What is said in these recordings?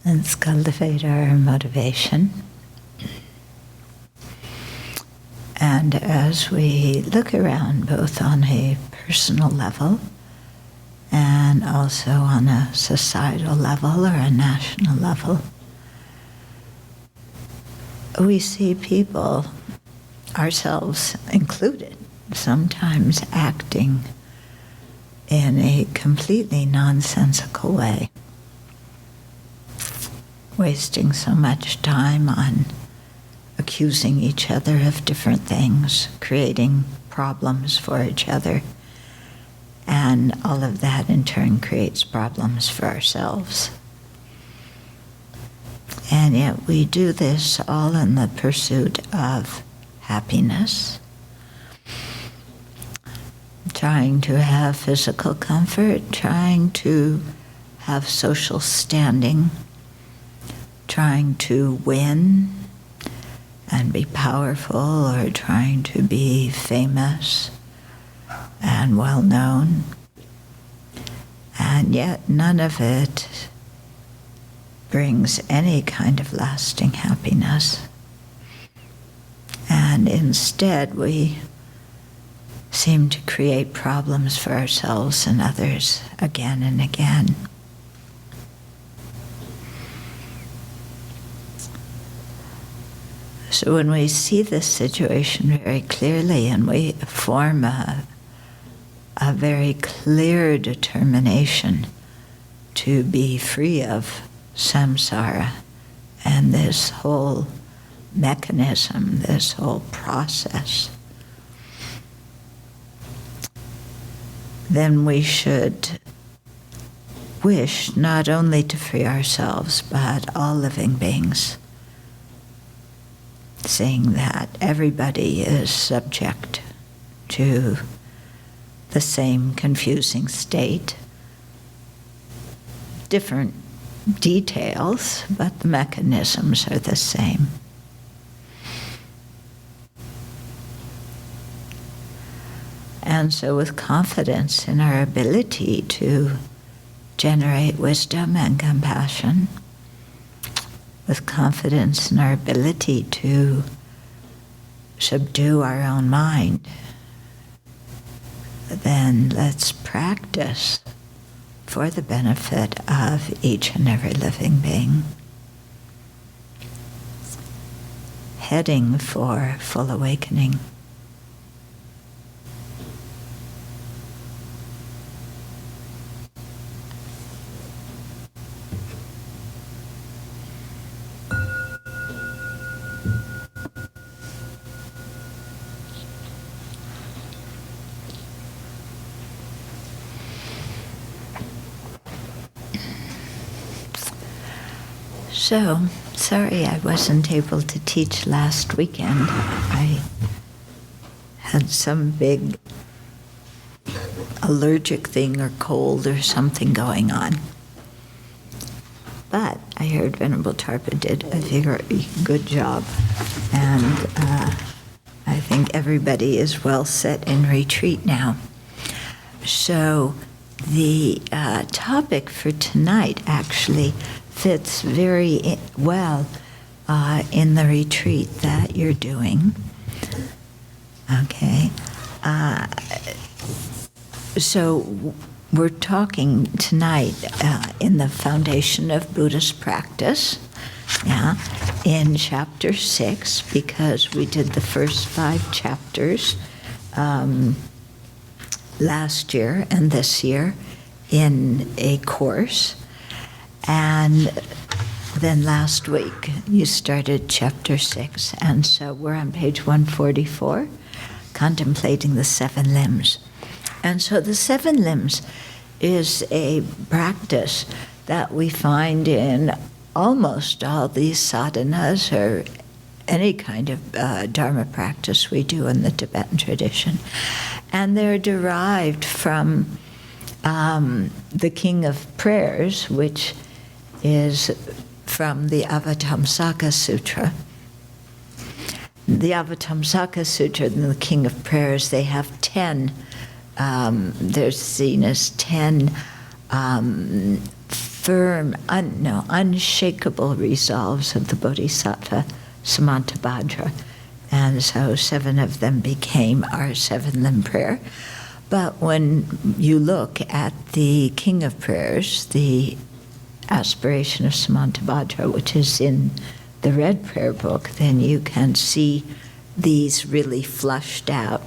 Let's cultivate our motivation. And as we look around, both on a personal level and also on a societal level or a national level, we see people, ourselves included, sometimes acting in a completely nonsensical way, wasting so much time on accusing each other of different things, creating problems for each other, and all of that in turn creates problems for ourselves. And yet we do this all in the pursuit of happiness, trying to have physical comfort, trying to have social standing, trying to win and be powerful, or trying to be famous and well known. And yet none of it brings any kind of lasting happiness. And instead we seem to create problems for ourselves and others again and again. So when we see this situation very clearly and we form a very clear determination to be free of samsara and this whole mechanism, this whole process, then we should wish not only to free ourselves, but all living beings, seeing that everybody is subject to the same confusing state, different details, but the mechanisms are the same. And so with confidence in our ability to generate wisdom and compassion, with confidence in our ability to subdue our own mind, then let's practice for the benefit of each and every living being, heading for full awakening. So, sorry I wasn't able to teach last weekend. I had some big allergic thing or cold or something going on. But I heard Venerable Tarpa did a very good job. And I think everybody is well set in retreat now. So the topic for tonight actually fits very well in the retreat that you're doing. Okay. So we're talking tonight in the Foundation of Buddhist Practice, in Chapter 6, because we did the first 5 chapters last year and this year in a course. And then last week you started Chapter 6, and so we're on page 144, Contemplating the 7 Limbs. And so the 7 Limbs is a practice that we find in almost all these sadhanas or any kind of Dharma practice we do in the Tibetan tradition. And they're derived from the King of Prayers, which is from the Avatamsaka Sutra. The Avatamsaka Sutra and the King of Prayers, they have 10, they're seen as 10 firm, unshakable resolves of the Bodhisattva Samantabhadra. And so 7 of them became our 7-limb prayer. But when you look at the King of Prayers, the aspiration of Samantabhadra, which is in the red prayer book, then you can see these really flushed out.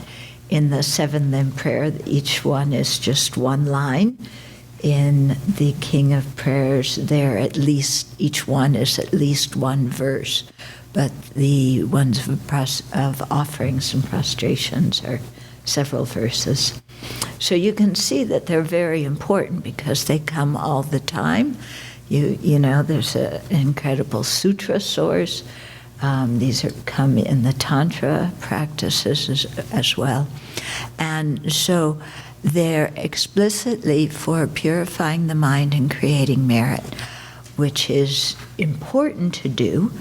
In the 7-limb prayer, each one is just one line. In the King of Prayers, each one is at least one verse. But the ones of offerings and prostrations are several verses. So you can see that they're very important because they come all the time. You know, there's an incredible sutra source. These come in the Tantra practices as well. And so they're explicitly for purifying the mind and creating merit, which is important to do.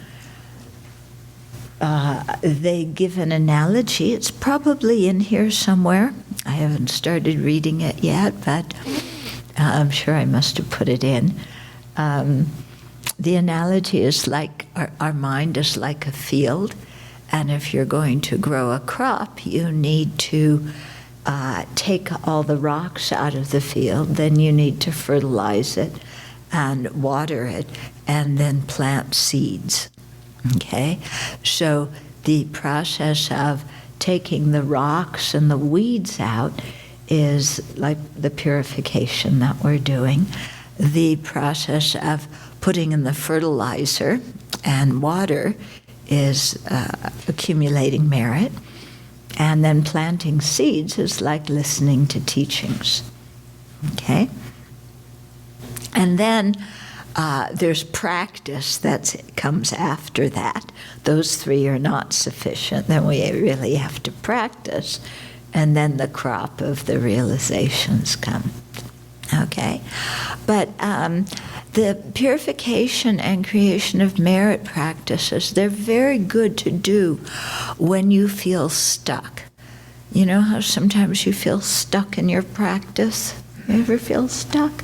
They give an analogy. It's probably in here somewhere. I haven't started reading it yet, but I'm sure I must have put it in. The analogy is like our mind is like a field, and if you're going to grow a crop, you need to take all the rocks out of the field, then you need to fertilize it and water it, and then plant seeds. Okay? So the process of taking the rocks and the weeds out is like the purification that we're doing. The process of putting in the fertilizer and water is accumulating merit. And then planting seeds is like listening to teachings. Okay? And then there's practice that comes after that. Those 3 are not sufficient. Then we really have to practice. And then the crop of the realizations come. Okay? But the purification and creation of merit practices, they're very good to do when you feel stuck. You know how sometimes you feel stuck in your practice? You ever feel stuck?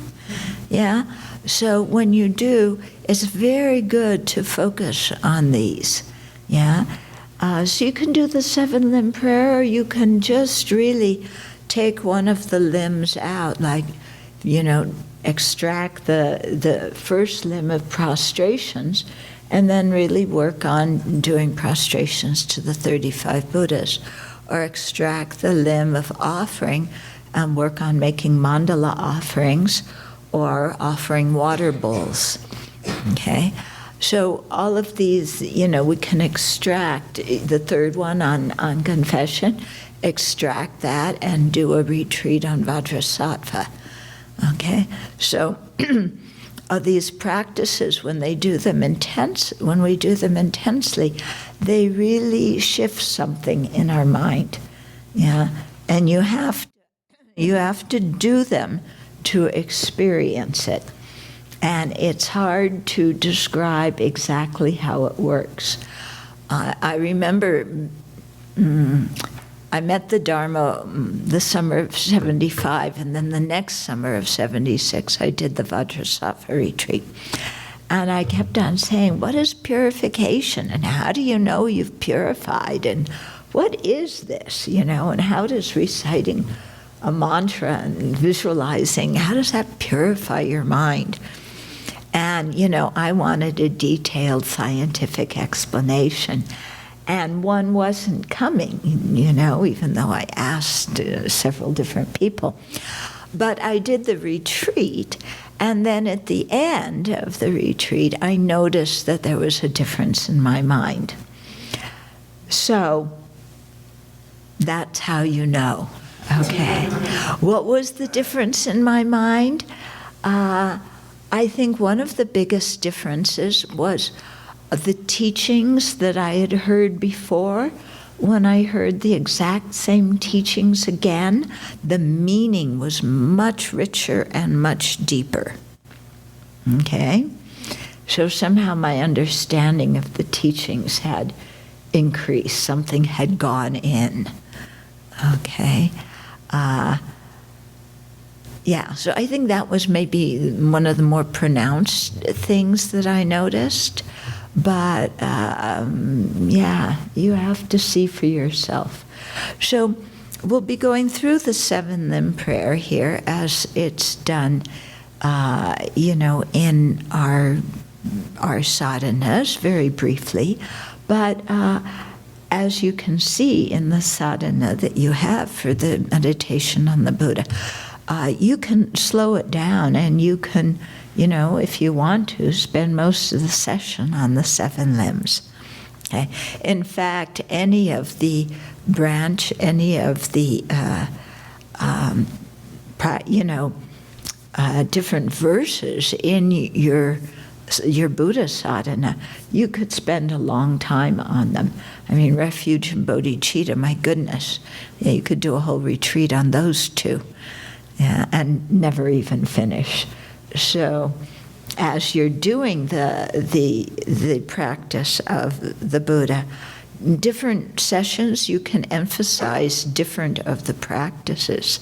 Yeah? So when you do, it's very good to focus on these. Yeah? So you can do the 7-limb prayer, or you can just really take one of the limbs out, like, you know, extract the first limb of prostrations, and then really work on doing prostrations to the 35 Buddhas, or extract the limb of offering and work on making mandala offerings or offering water bowls. Okay? So all of these, you know, we can extract the third one on confession, extract that and do a retreat on Vajrasattva. Okay? So these practices, when we do them intensely, they really shift something in our mind. Yeah? And you have to do them to experience it. And it's hard to describe exactly how it works. I remember I met the Dharma the summer of 75, and then the next summer of 76, I did the Vajrasattva retreat. And I kept on saying, what is purification? And how do you know you've purified? And what is this, you know? And how does reciting a mantra and visualizing, how does that purify your mind? And, you know, I wanted a detailed scientific explanation. And one wasn't coming, you know, even though I asked several different people. But I did the retreat, and then at the end of the retreat, I noticed that there was a difference in my mind. So that's how you know. Okay. What was the difference in my mind? I think one of the biggest differences was the teachings that I had heard before. When I heard the exact same teachings again, the meaning was much richer and much deeper. Okay? So somehow my understanding of the teachings had increased. Something had gone in. Okay? Yeah, so I think that was maybe one of the more pronounced things that I noticed. But yeah, you have to see for yourself. So we'll be going through the 7 limb prayer here as it's done, in our sadhanas, very briefly. But as you can see in the sadhana that you have for the meditation on the Buddha, you can slow it down, and you can, if you want to, spend most of the session on the 7 limbs. Okay? In fact, any of the different verses in your Buddha sadhana, you could spend a long time on them. I mean, refuge and bodhicitta, my goodness. Yeah, you could do a whole retreat on those 2. Yeah, and never even finish. So as you're doing the practice of the Buddha, different sessions you can emphasize different of the practices.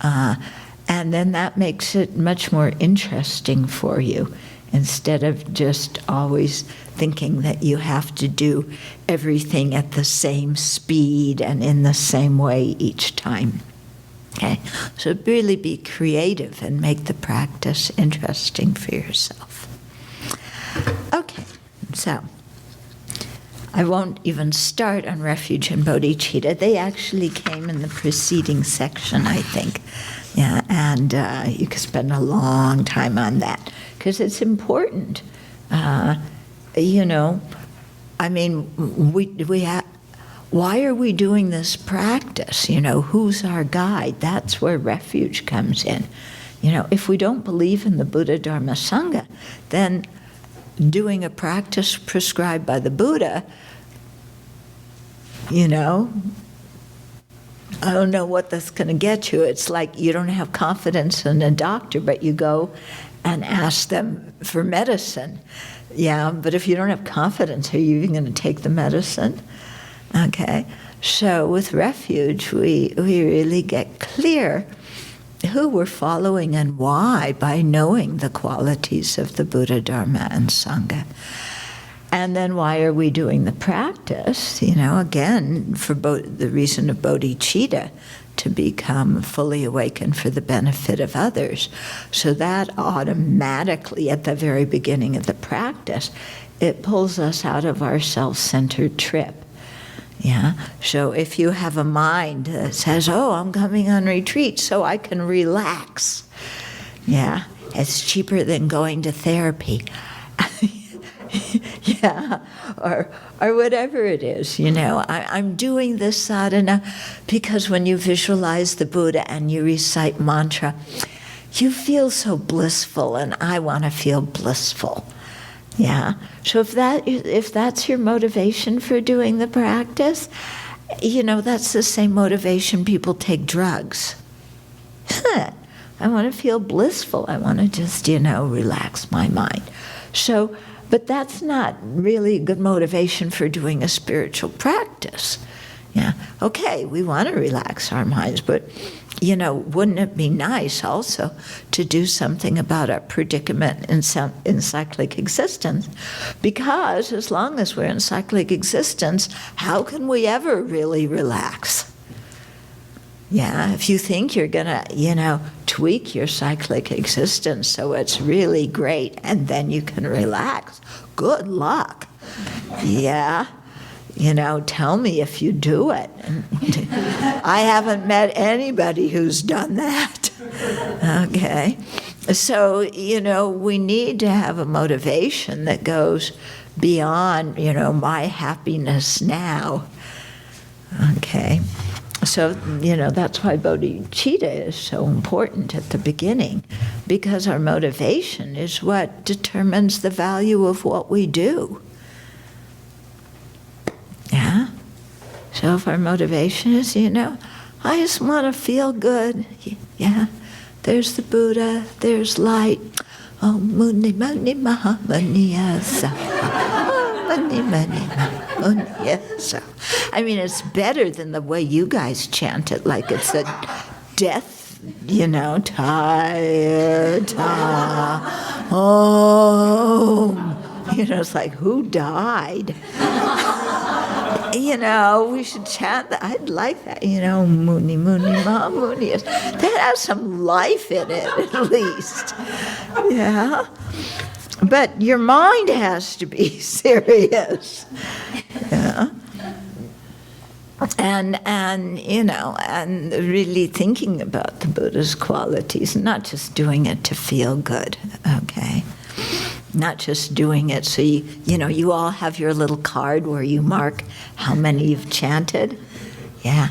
And then that makes it much more interesting for you, instead of just always thinking that you have to do everything at the same speed and in the same way each time. Okay, so really be creative and make the practice interesting for yourself. Okay, so I won't even start on refuge and bodhicitta. They actually came in the preceding section, I think. Yeah, and you could spend a long time on that because it's important. I mean, we have. Why are we doing this practice? Who's our guide? That's where refuge comes in. If we don't believe in the Buddha, Dharma, Sangha, then doing a practice prescribed by the Buddha, I don't know what that's going to get you. It's like you don't have confidence in a doctor, but you go and ask them for medicine. Yeah, but if you don't have confidence, are you even going to take the medicine? Okay, so with refuge, we really get clear who we're following and why by knowing the qualities of the Buddha, Dharma, and Sangha. And then why are we doing the practice? Again, for the reason of bodhicitta, to become fully awakened for the benefit of others. So that automatically, at the very beginning of the practice, it pulls us out of our self-centered trip. Yeah. So if you have a mind that says, "Oh, I'm coming on retreat so I can relax," yeah, it's cheaper than going to therapy. Yeah, or whatever it is. I'm doing this sadhana because when you visualize the Buddha and you recite mantra, you feel so blissful, and I want to feel blissful. Yeah. So if that's your motivation for doing the practice, that's the same motivation people take drugs. I want to feel blissful. I want to just, relax my mind. So, but that's not really a good motivation for doing a spiritual practice. Yeah. Okay, we want to relax our minds, but wouldn't it be nice also to do something about our predicament in cyclic existence? Because as long as we're in cyclic existence, how can we ever really relax? Yeah, if you think you're going to, tweak your cyclic existence so it's really great and then you can relax, good luck. Yeah. Tell me if you do it. I haven't met anybody who's done that. Okay. So, we need to have a motivation that goes beyond, my happiness now. Okay. So, that's why bodhicitta is so important at the beginning, because our motivation is what determines the value of what we do. Yeah? So if our motivation is, I just want to feel good. Yeah? There's the Buddha, there's light. Oh, muni mani maha mani yasa. Mani mani maha yasa. I mean, it's better than the way you guys chant it, like it's a death tired, Om. It's like, who died? We should chant that. I'd like that, Muni, Muni, Ma, Muni. That has some life in it, at least. Yeah. But your mind has to be serious. Yeah. And really thinking about the Buddha's qualities, not just doing it to feel good, okay? Not just doing it so you all have your little card where you mark how many you've chanted. Yeah.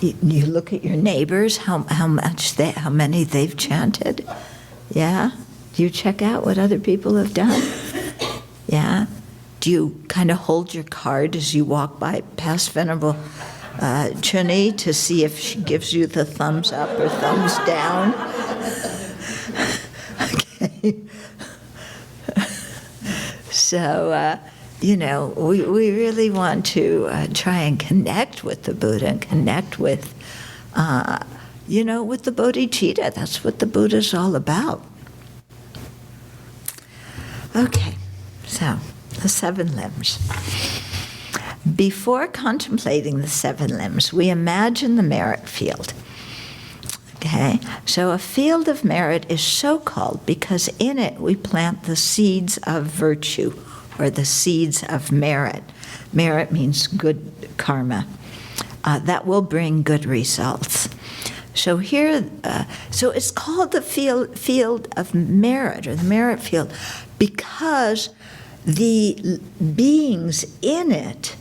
You look at your neighbors, how many they've chanted. Yeah. Do you check out what other people have done? Yeah. Do you kind of hold your card as you walk past Venerable Chuni to see if she gives you the thumbs up or thumbs down? Okay. So, we really want to try and connect with the Buddha and connect with, with the bodhicitta. That's what the Buddha's all about. Okay, so the 7 limbs. Before contemplating the 7 limbs, we imagine the merit field. Okay, so a field of merit is so called because in it we plant the seeds of virtue, or the seeds of merit. Merit means good karma. That will bring good results. So here, so it's called the field of merit, or the merit field, because the beings in it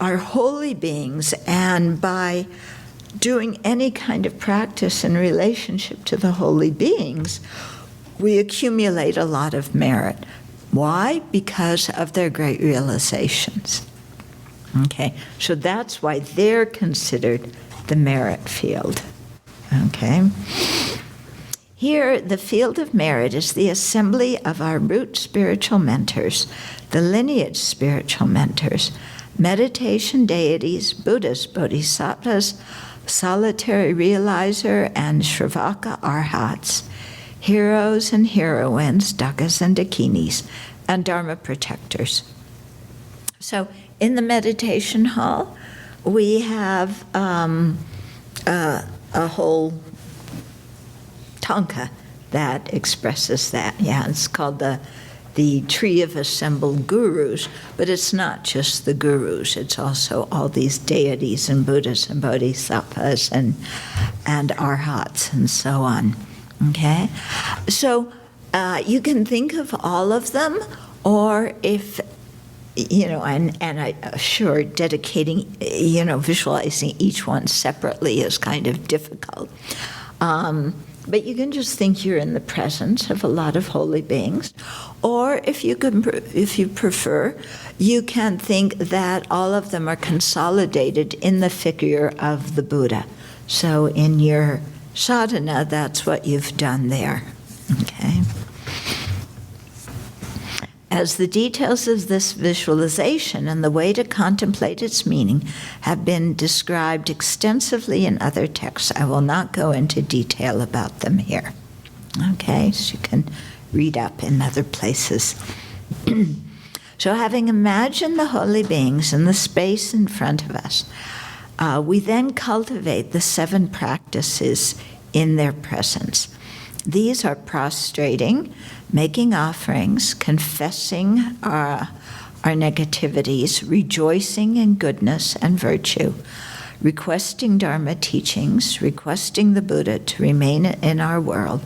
are holy beings, and by doing any kind of practice in relationship to the holy beings, we accumulate a lot of merit. Why? Because of their great realizations. Okay, so that's why they're considered the merit field. Okay. Here, the field of merit is the assembly of our root spiritual mentors, the lineage spiritual mentors, meditation deities, Buddhas, bodhisattvas, solitary realizer, and Sravaka arhats, heroes and heroines, dakas and dakinis, and Dharma protectors. So in the meditation hall, we have a whole tanka that expresses that. Yeah, it's called the tree of assembled gurus, but it's not just the gurus, it's also all these deities and Buddhas and bodhisattvas and arhats and so on. Okay? So you can think of all of them, or if, sure, dedicating, visualizing each one separately is kind of difficult. But you can just think you're in the presence of a lot of holy beings. Or if you prefer, you can think that all of them are consolidated in the figure of the Buddha. So in your sadhana, that's what you've done there. Okay. As the details of this visualization and the way to contemplate its meaning have been described extensively in other texts, I will not go into detail about them here. Okay, so you can read up in other places. So having imagined the holy beings in the space in front of us, we then cultivate the 7 practices in their presence. These are prostrating, making offerings, confessing our negativities, rejoicing in goodness and virtue, requesting Dharma teachings, requesting the Buddha to remain in our world,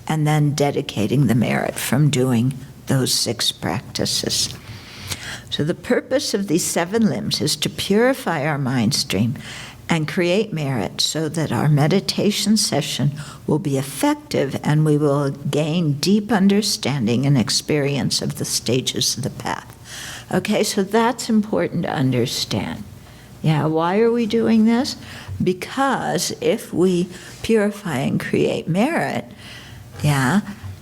and then dedicating the merit from doing those 6 practices. So the purpose of these 7 limbs is to purify our mind stream and create merit so that our meditation session will be effective and we will gain deep understanding and experience of the stages of the path. Okay, so that's important to understand. Yeah, why are we doing this? Because if we purify and create merit,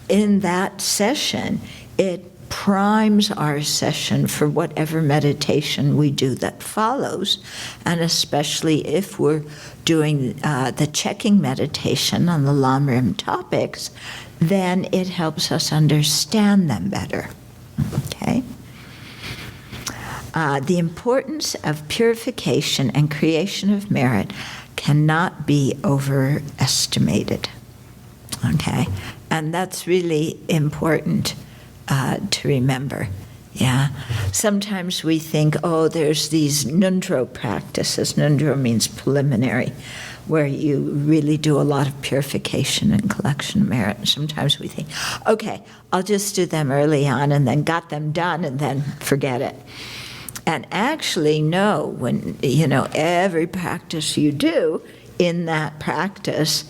in that session, it primes our session for whatever meditation we do that follows, and especially if we're doing the checking meditation on the Lamrim topics, then it helps us understand them better. Okay? The importance of purification and creation of merit cannot be overestimated. Okay? And that's really important to remember. Yeah. Sometimes we think, oh, there's these nundro practices. Nundro means preliminary, where you really do a lot of purification and collection of merit. And sometimes we think, okay, I'll just do them early on and then got them done and then forget it. And actually, no, when, every practice you do, in that practice,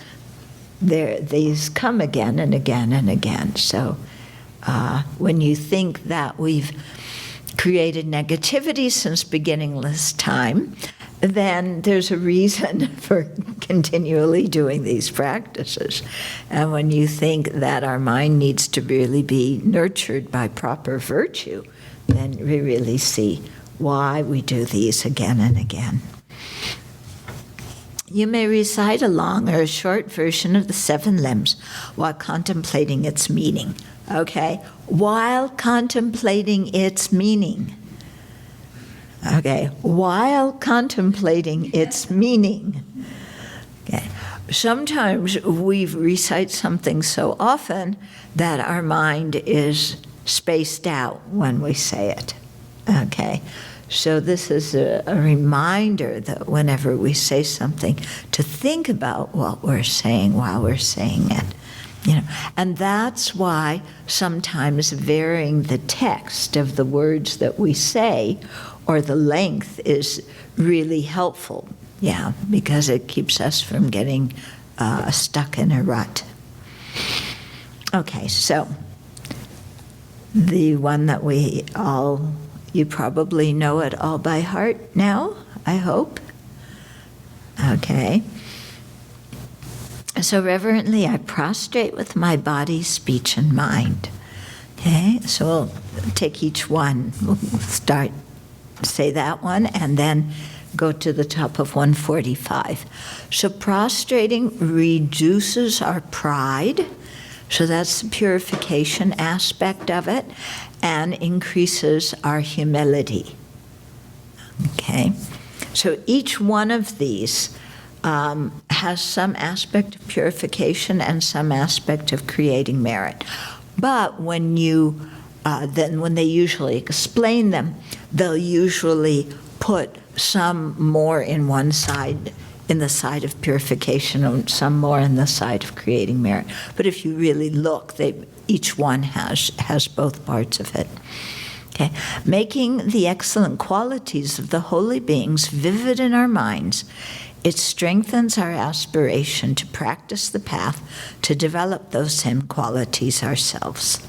these come again and again and again. So when you think that we've created negativity since beginningless time, then there's a reason for continually doing these practices. And when you think that our mind needs to really be nurtured by proper virtue, then we really see why we do these again and again. You may recite a long or a short version of the 7 limbs while contemplating its meaning. Okay? While contemplating its meaning. Okay? While contemplating its meaning. Okay? Sometimes we recite something so often that our mind is spaced out when we say it. Okay? So this is a reminder that whenever we say something, to think about what we're saying while we're saying it. And that's why sometimes varying the text of the words that we say or the length is really helpful. Yeah, because it keeps us from getting stuck in a rut. Okay, so the one that you probably know it all by heart now, I hope. Okay. So reverently I prostrate with my body, speech, and mind. Okay, so we'll take each one. We'll say that one, and then go to the top of 145. So prostrating reduces our pride, so that's the purification aspect of it, and increases our humility. Okay, so each one of these has some aspect of purification and some aspect of creating merit. But when when they usually explain them, they'll usually put some more in one side, in the side of purification, and some more in the side of creating merit. But if you really look, each one has both parts of it. Okay, making the excellent qualities of the holy beings vivid in our minds, it strengthens our aspiration to practice the path to develop those same qualities ourselves.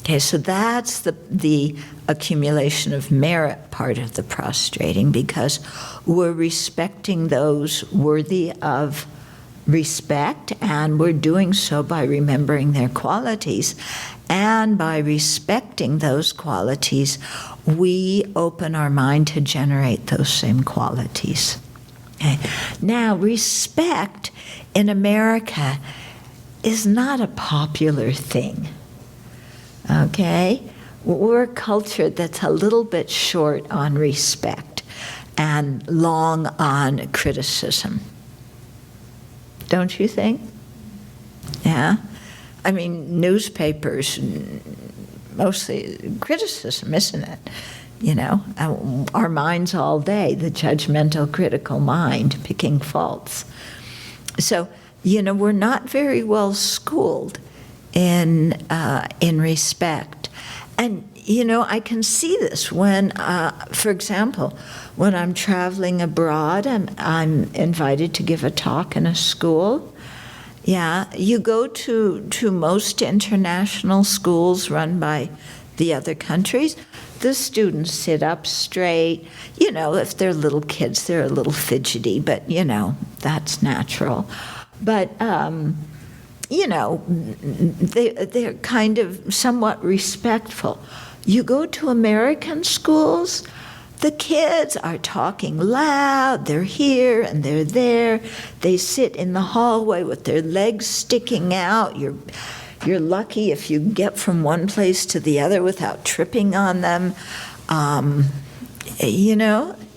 Okay, so that's the accumulation of merit part of the prostrating, because we're respecting those worthy of respect, and we're doing so by remembering their qualities. And by respecting those qualities, we open our mind to generate those same qualities. Okay. Now, respect in America is not a popular thing. Okay? We're a culture that's a little bit short on respect and long on criticism. Don't you think? Yeah? I mean, newspapers, mostly criticism, isn't it? Our minds all day, the judgmental, critical mind, picking faults. So, we're not very well schooled in respect. And, I can see this when, for example, when I'm traveling abroad and I'm invited to give a talk in a school. Yeah, you go to most international schools run by the other countries. The students sit up straight. If they're little kids, they're a little fidgety, but, that's natural. But, they're kind of somewhat respectful. You go to American schools, the kids are talking loud, they're here and they're there. They sit in the hallway with their legs sticking out. You're lucky if you get from one place to the other without tripping on them.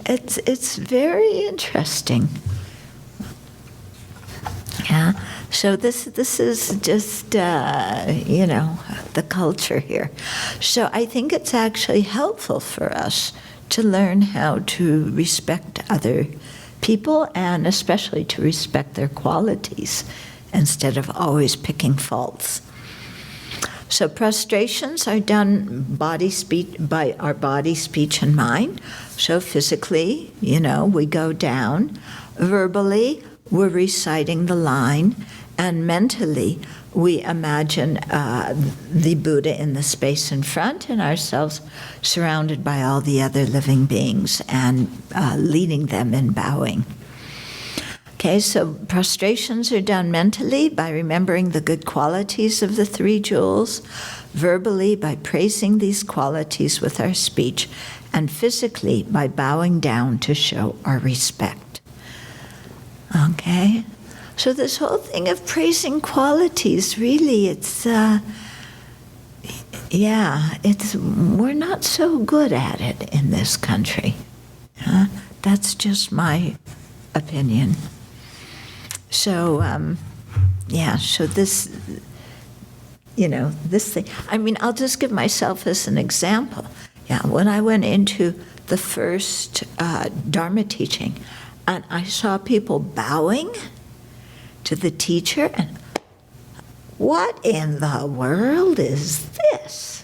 It's very interesting. Yeah. So this is just, the culture here. So I think it's actually helpful for us to learn how to respect other people and especially to respect their qualities instead of always picking faults. So prostrations are done by our body, speech, and mind. So physically, we go down. Verbally, we're reciting the line. And mentally, we imagine the Buddha in the space in front and ourselves surrounded by all the other living beings and leading them in bowing. Okay, so prostrations are done mentally by remembering the good qualities of the three jewels, verbally by praising these qualities with our speech, and physically by bowing down to show our respect. Okay? So this whole thing of praising qualities, really, we're not so good at it in this country. That's just my opinion. So, so this, this thing, I'll just give myself as an example. Yeah, when I went into the first Dharma teaching, and I saw people bowing to the teacher, and what in the world is this?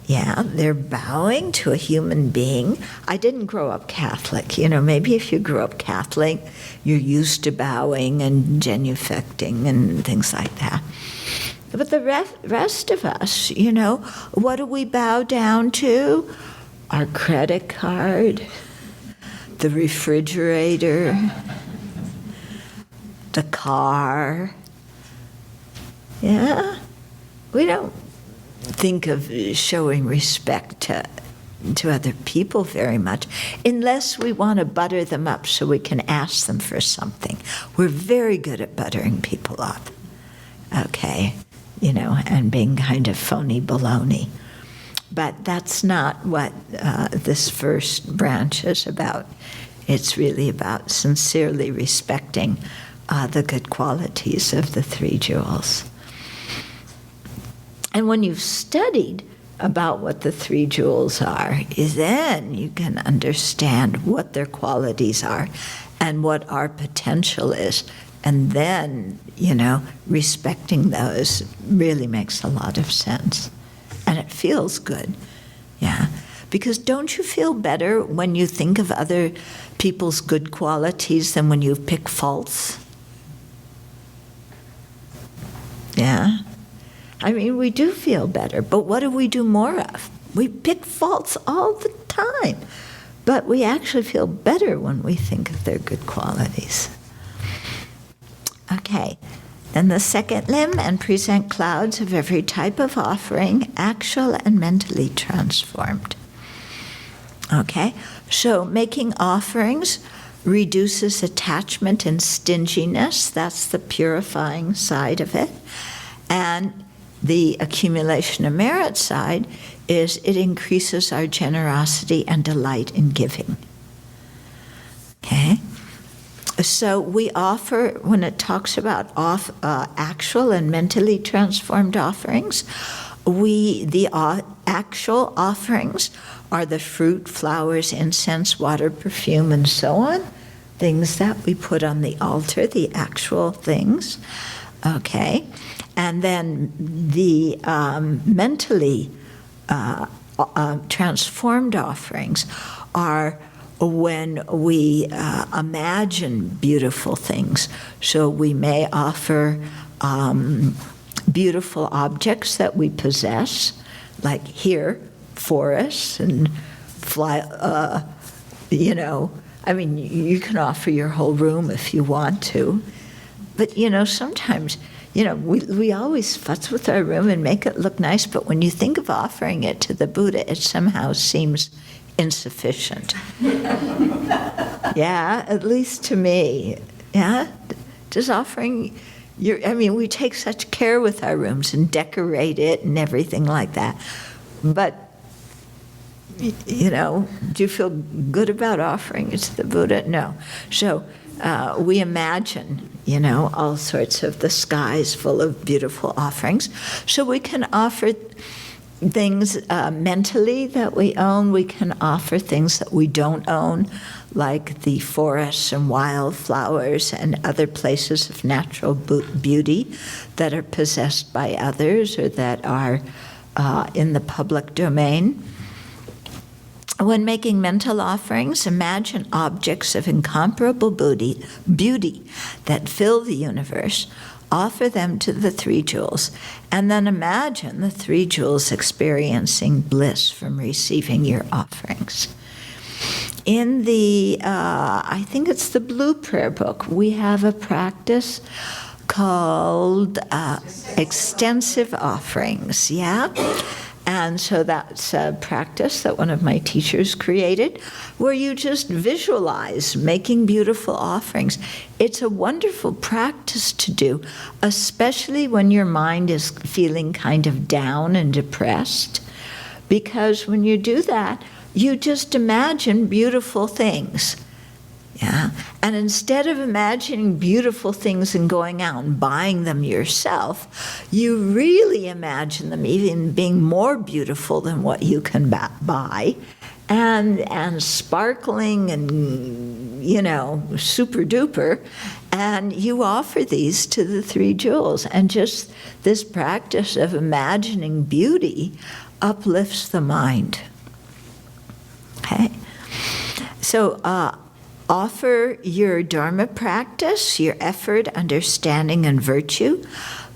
Yeah, they're bowing to a human being. I didn't grow up Catholic. Maybe if you grew up Catholic, you're used to bowing and genuflecting and things like that. But the rest of us, what do we bow down to? Our credit card, the refrigerator, the car. Yeah, we don't think of showing respect to other people very much, unless we want to butter them up so we can ask them for something. We're very good at buttering people up, okay, and being kind of phony baloney. But that's not what this first branch is about. It's really about sincerely respecting the good qualities of the three jewels. And when you've studied about what the three jewels are, then you can understand what their qualities are and what our potential is. And then, respecting those really makes a lot of sense. And it feels good, yeah. Because don't you feel better when you think of other people's good qualities than when you pick faults? Yeah. We do feel better, but what do we do more of? We pick faults all the time, but we actually feel better when we think of their good qualities. Okay, then the second limb, and present clouds of every type of offering, actual and mentally transformed. Okay, so making offerings reduces attachment and stinginess. That's the purifying side of it. And the accumulation of merit side is it increases our generosity and delight in giving. Okay? So we offer, when it talks about actual and mentally transformed offerings, the actual offerings are the fruit, flowers, incense, water, perfume, and so on, things that we put on the altar, the actual things. Okay? And then the mentally transformed offerings are when we imagine beautiful things. So we may offer beautiful objects that we possess, like here, forests, and fly, you can offer your whole room if you want to. But, sometimes we always futz with our room and make it look nice, but when you think of offering it to the Buddha, it somehow seems insufficient. Yeah, at least to me. Yeah, just offering we take such care with our rooms and decorate it and everything like that. But, do you feel good about offering it to the Buddha? No. So we imagine, all sorts of the skies full of beautiful offerings. So we can offer things mentally that we own. We can offer things that we don't own, like the forests and wildflowers and other places of natural beauty that are possessed by others or that are in the public domain. When making mental offerings, imagine objects of incomparable beauty that fill the universe. Offer them to the three jewels, and then imagine the three jewels experiencing bliss from receiving your offerings. In the, I think it's the Blue Prayer Book, we have a practice called extensive offerings, yeah? And so that's a practice that one of my teachers created, where you just visualize making beautiful offerings. It's a wonderful practice to do, especially when your mind is feeling kind of down and depressed, because when you do that, you just imagine beautiful things. Yeah? And instead of imagining beautiful things and going out and buying them yourself, you really imagine them even being more beautiful than what you can buy, and sparkling and, super duper. And you offer these to the three jewels. And just this practice of imagining beauty uplifts the mind. Okay? So, offer your Dharma practice, your effort, understanding, and virtue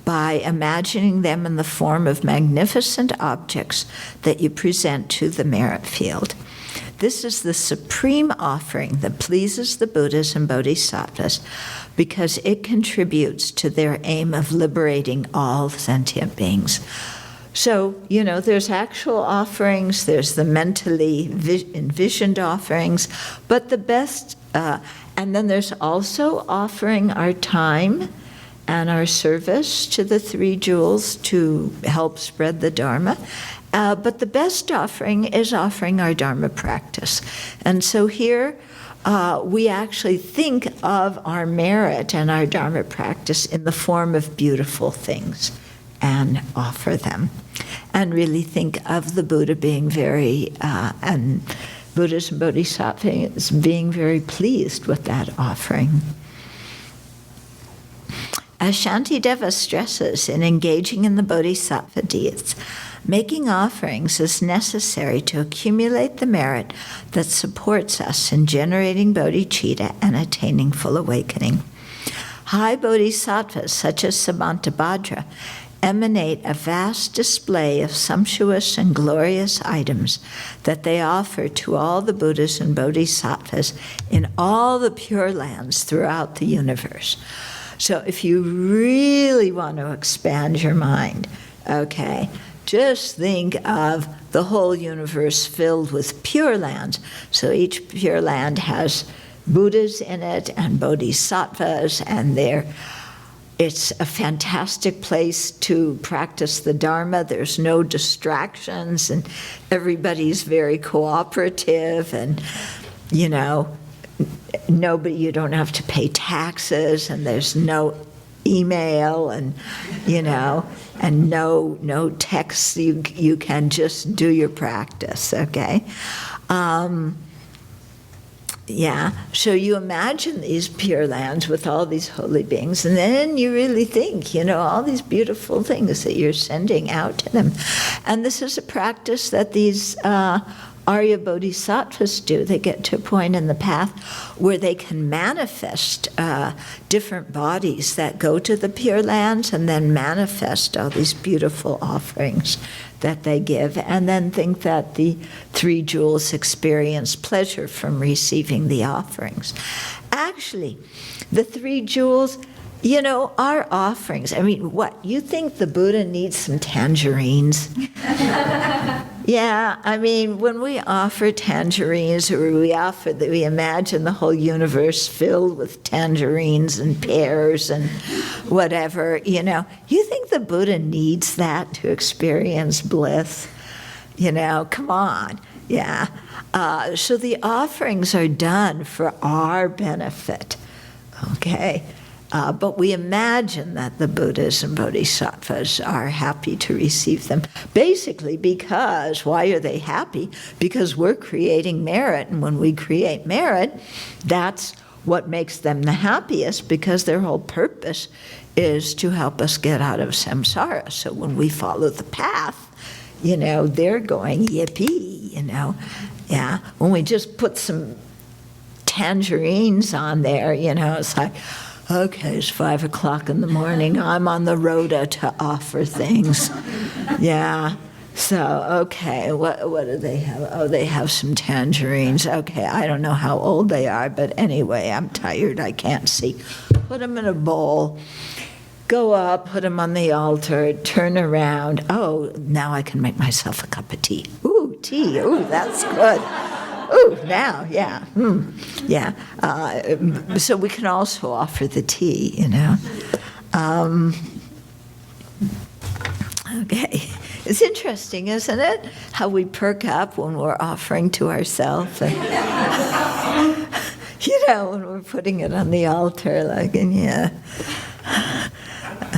by imagining them in the form of magnificent objects that you present to the merit field. This is the supreme offering that pleases the Buddhas and Bodhisattvas because it contributes to their aim of liberating all sentient beings. So, there's actual offerings, there's the mentally envisioned offerings, but the best, and then there's also offering our time and our service to the three jewels to help spread the Dharma. But the best offering is offering our Dharma practice. And so here, we actually think of our merit and our Dharma practice in the form of beautiful things and offer them. And really think of the Buddha being very, and Buddhas and Bodhisattvas being very pleased with that offering. As Shantideva stresses in engaging in the Bodhisattva deeds, making offerings is necessary to accumulate the merit that supports us in generating bodhicitta and attaining full awakening. High bodhisattvas such as Samantabhadra emanate a vast display of sumptuous and glorious items that they offer to all the Buddhas and Bodhisattvas in all the Pure Lands throughout the universe. So if you really want to expand your mind, okay, just think of the whole universe filled with Pure Lands. So each Pure Land has Buddhas in it and Bodhisattvas, and it's a fantastic place to practice the Dharma. There's no distractions, and everybody's very cooperative, and, you don't have to pay taxes, and there's no email, and, and no texts. You can just do your practice, okay? So you imagine these Pure Lands with all these holy beings, and then you really think, all these beautiful things that you're sending out to them. And this is a practice that these Arya Bodhisattvas do. They get to a point in the path where they can manifest different bodies that go to the Pure Lands and then manifest all these beautiful offerings that they give, and then think that the three jewels experience pleasure from receiving the offerings. Actually, the three jewels, You know, our offerings, I mean, what? You think the Buddha needs some tangerines? Yeah, I mean, when we offer tangerines, or we imagine the whole universe filled with tangerines and pears and whatever, you know. You think the Buddha needs that to experience bliss? You know, come on. Yeah. So the offerings are done for our benefit, okay? But we imagine that the Buddhas and Bodhisattvas are happy to receive them. Basically because, why are they happy? Because we're creating merit, and when we create merit, that's what makes them the happiest, because their whole purpose is to help us get out of samsara. So when we follow the path, you know, they're going, yippee, you know. Yeah, when we just put some tangerines on there, you know, it's like, okay, it's 5 o'clock in the morning. I'm on the rota to offer things. Yeah. So, okay, what do they have? Oh, they have some tangerines. Okay, I don't know how old they are, but anyway, I'm tired. I can't see. Put them in a bowl. Go up, put them on the altar, turn around. Oh, now I can make myself a cup of tea. Ooh, tea. Ooh, that's good. Ooh, now, yeah. Yeah. So we can also offer the tea, you know. Okay. It's interesting, isn't it? How we perk up when we're offering to ourselves. And, you know, when we're putting it on the altar, like, and yeah.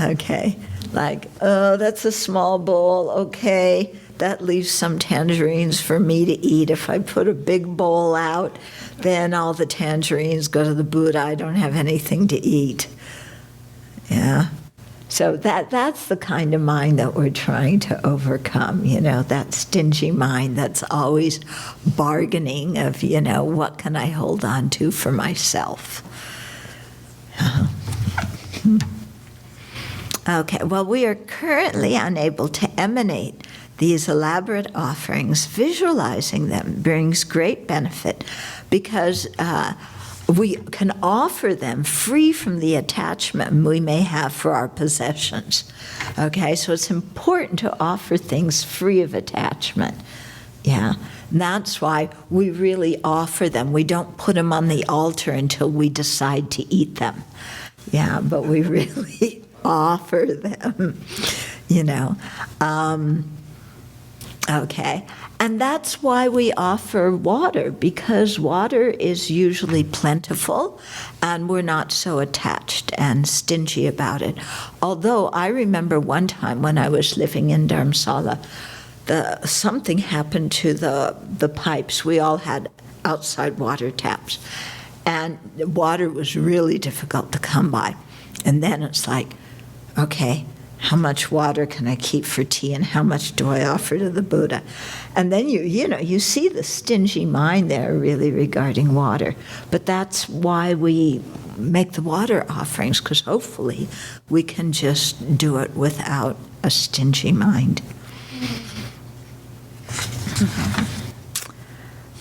Okay. Like, oh, that's a small bowl. Okay. That leaves some tangerines for me to eat. If I put a big bowl out, then all the tangerines go to the Buddha. I don't have anything to eat. Yeah. So that's the kind of mind that we're trying to overcome, you know, that stingy mind that's always bargaining of, you know, what can I hold on to for myself? Okay, well, we are currently unable to emanate these elaborate offerings. Visualizing them brings great benefit because we can offer them free from the attachment we may have for our possessions. Okay, so it's important to offer things free of attachment. Yeah, and that's why we really offer them. We don't put them on the altar until we decide to eat them. Yeah, but we really offer them, you know. Okay, and that's why we offer water, because water is usually plentiful and we're not so attached and stingy about it. Although I remember one time when I was living in Dharamsala, something happened to the pipes. We all had outside water taps, and water was really difficult to come by. And then it's like, okay, how much water can I keep for tea, and how much do I offer to the Buddha? And then you see the stingy mind there really regarding water. But that's why we make the water offerings, because hopefully we can just do it without a stingy mind.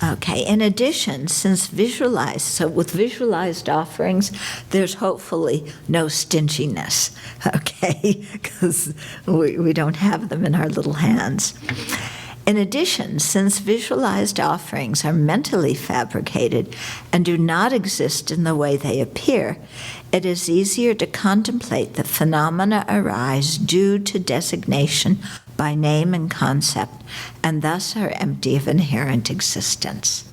Okay, in addition, with visualized offerings, there's hopefully no stinginess, okay, because we don't have them in our little hands. In addition, since visualized offerings are mentally fabricated and do not exist in the way they appear, it is easier to contemplate the phenomena arise due to designation by name and concept, and thus are empty of inherent existence.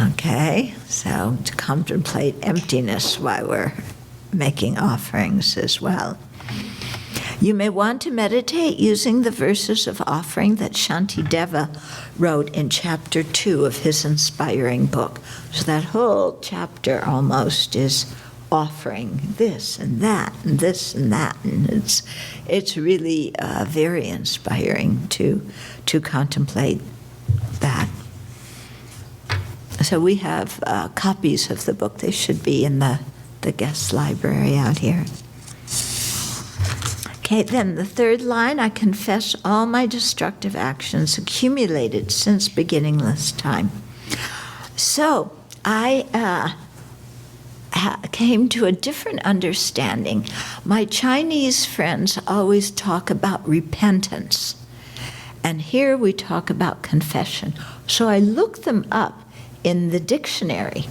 Okay, so to contemplate emptiness while we're making offerings as well. You may want to meditate using the verses of offering that Shantideva wrote in chapter 2 of his inspiring book. So that whole chapter almost is offering this and that and this and that, and it's really very inspiring to contemplate that. So we have copies of the book. They should be in the guest library out here. Okay, then the third line, I confess all my destructive actions accumulated since beginningless time. So I came to a different understanding. My Chinese friends always talk about repentance, and here we talk about confession. So I looked them up in the dictionary.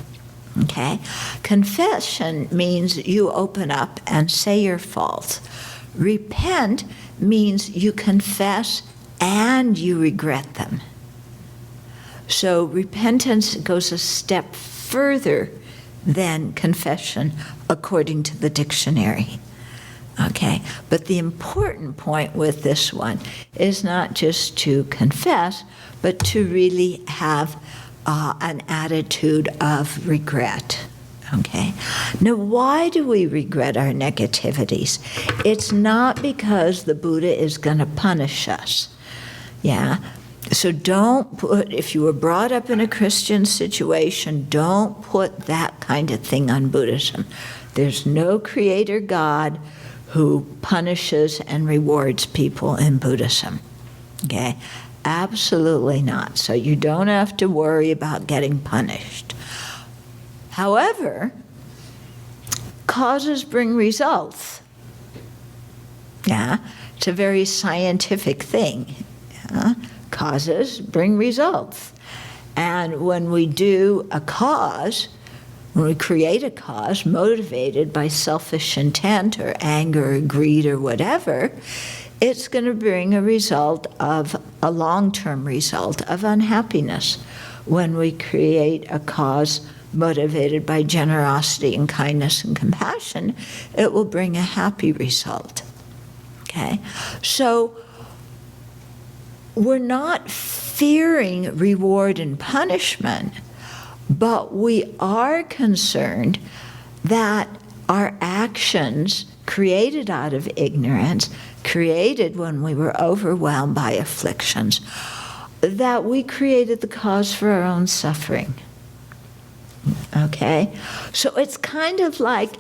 Okay? Confession means you open up and say your faults. Repent means you confess and you regret them. So repentance goes a step further than confession, according to the dictionary. Okay? But the important point with this one is not just to confess, but to really have an attitude of regret. Okay? Now, why do we regret our negativities? It's not because the Buddha is going to punish us. Yeah? So don't put, if you were brought up in a Christian situation, don't put that kind of thing on Buddhism. There's no creator God who punishes and rewards people in Buddhism. Okay? Absolutely not. So you don't have to worry about getting punished. However, causes bring results. Yeah? It's a very scientific thing. Yeah? Causes bring results. And when we do a cause, when we create a cause motivated by selfish intent or anger or greed or whatever, it's going to bring a result of a long-term result of unhappiness. When we create a cause motivated by generosity and kindness and compassion, it will bring a happy result. Okay? So we're not fearing reward and punishment, but we are concerned that our actions created out of ignorance, created when we were overwhelmed by afflictions, that we created the cause for our own suffering. Okay? So it's kind of like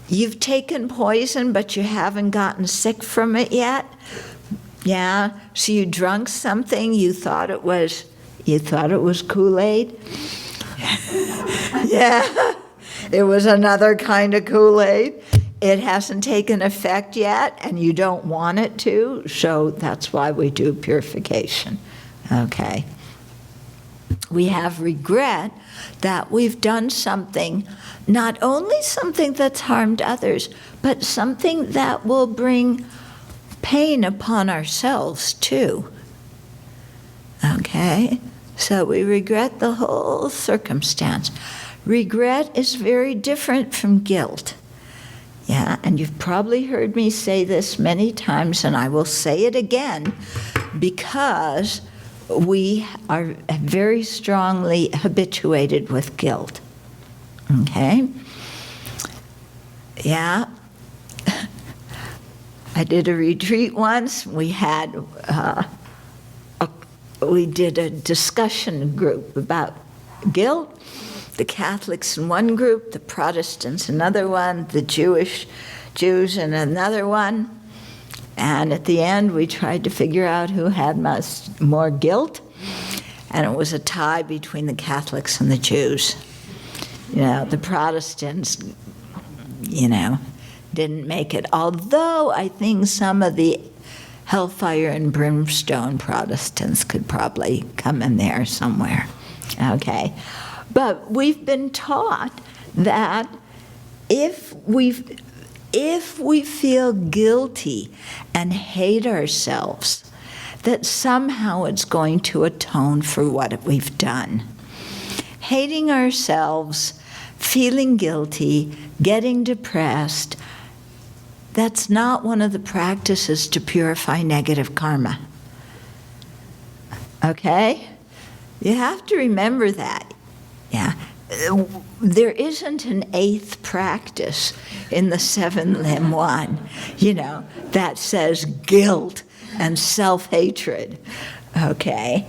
you've taken poison, but you haven't gotten sick from it yet. Yeah? So you drunk something, you thought it was Kool-Aid. Yeah. It was another kind of Kool-Aid. It hasn't taken effect yet, and you don't want it to, so that's why we do purification. Okay? We have regret that we've done something, not only something that's harmed others, but something that will bring pain upon ourselves too. Okay? So we regret the whole circumstance. Regret is very different from guilt. Yeah, and you've probably heard me say this many times, and I will say it again, because we are very strongly habituated with guilt. Okay? Yeah. I did a retreat once. We had we did a discussion group about guilt. The Catholics in one group, the Protestants another one, the Jews in another one. And at the end, we tried to figure out who had more guilt. And it was a tie between the Catholics and the Jews. You know, the Protestants, didn't make it. Although I think some of the hellfire and brimstone Protestants could probably come in there somewhere. Okay. But we've been taught that if we feel guilty and hate ourselves, that somehow it's going to atone for what we've done. Hating ourselves, feeling guilty, getting depressed, that's not one of the practices to purify negative karma. Okay? You have to remember that. Yeah. There isn't an eighth practice in the seven limb one, that says guilt and self-hatred. Okay?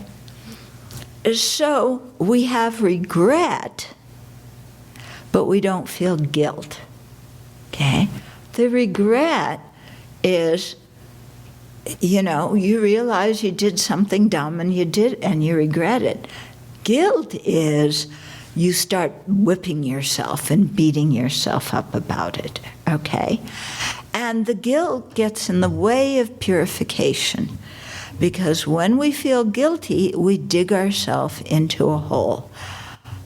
So we have regret, but we don't feel guilt. Okay? The regret is, you realize you did something dumb and you regret it. Guilt is you start whipping yourself and beating yourself up about it, okay? And the guilt gets in the way of purification, because when we feel guilty, we dig ourselves into a hole.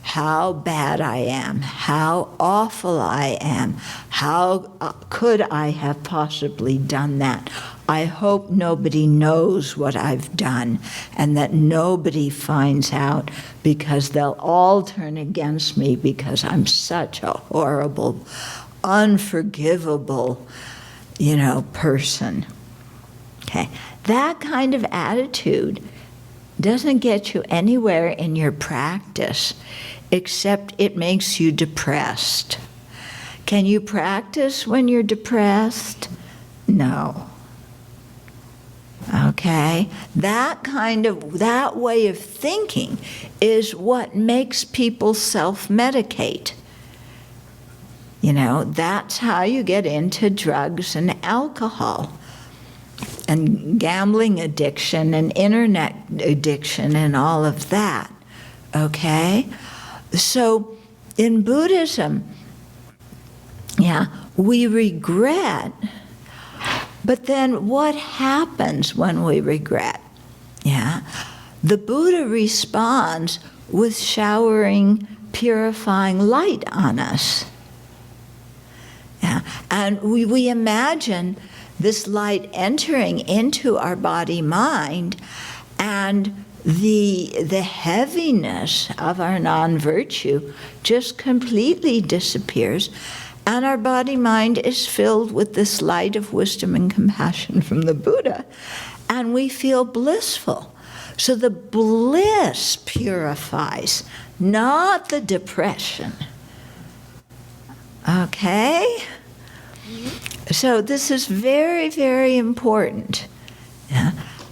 How bad I am, how awful I am, how could I have possibly done that? I hope nobody knows what I've done and that nobody finds out, because they'll all turn against me because I'm such a horrible, unforgivable, person. Okay, that kind of attitude doesn't get you anywhere in your practice, except it makes you depressed. Can you practice when you're depressed? No. Okay? That way of thinking is what makes people self-medicate. That's how you get into drugs and alcohol and gambling addiction and internet addiction and all of that. Okay? So in Buddhism, we regret, but then what happens when we regret? The Buddha responds with showering purifying light on us. And we imagine this light entering into our body-mind, and the heaviness of our non-virtue just completely disappears, and our body-mind is filled with this light of wisdom and compassion from the Buddha, and we feel blissful. So the bliss purifies, not the depression. Okay? So this is very, very important.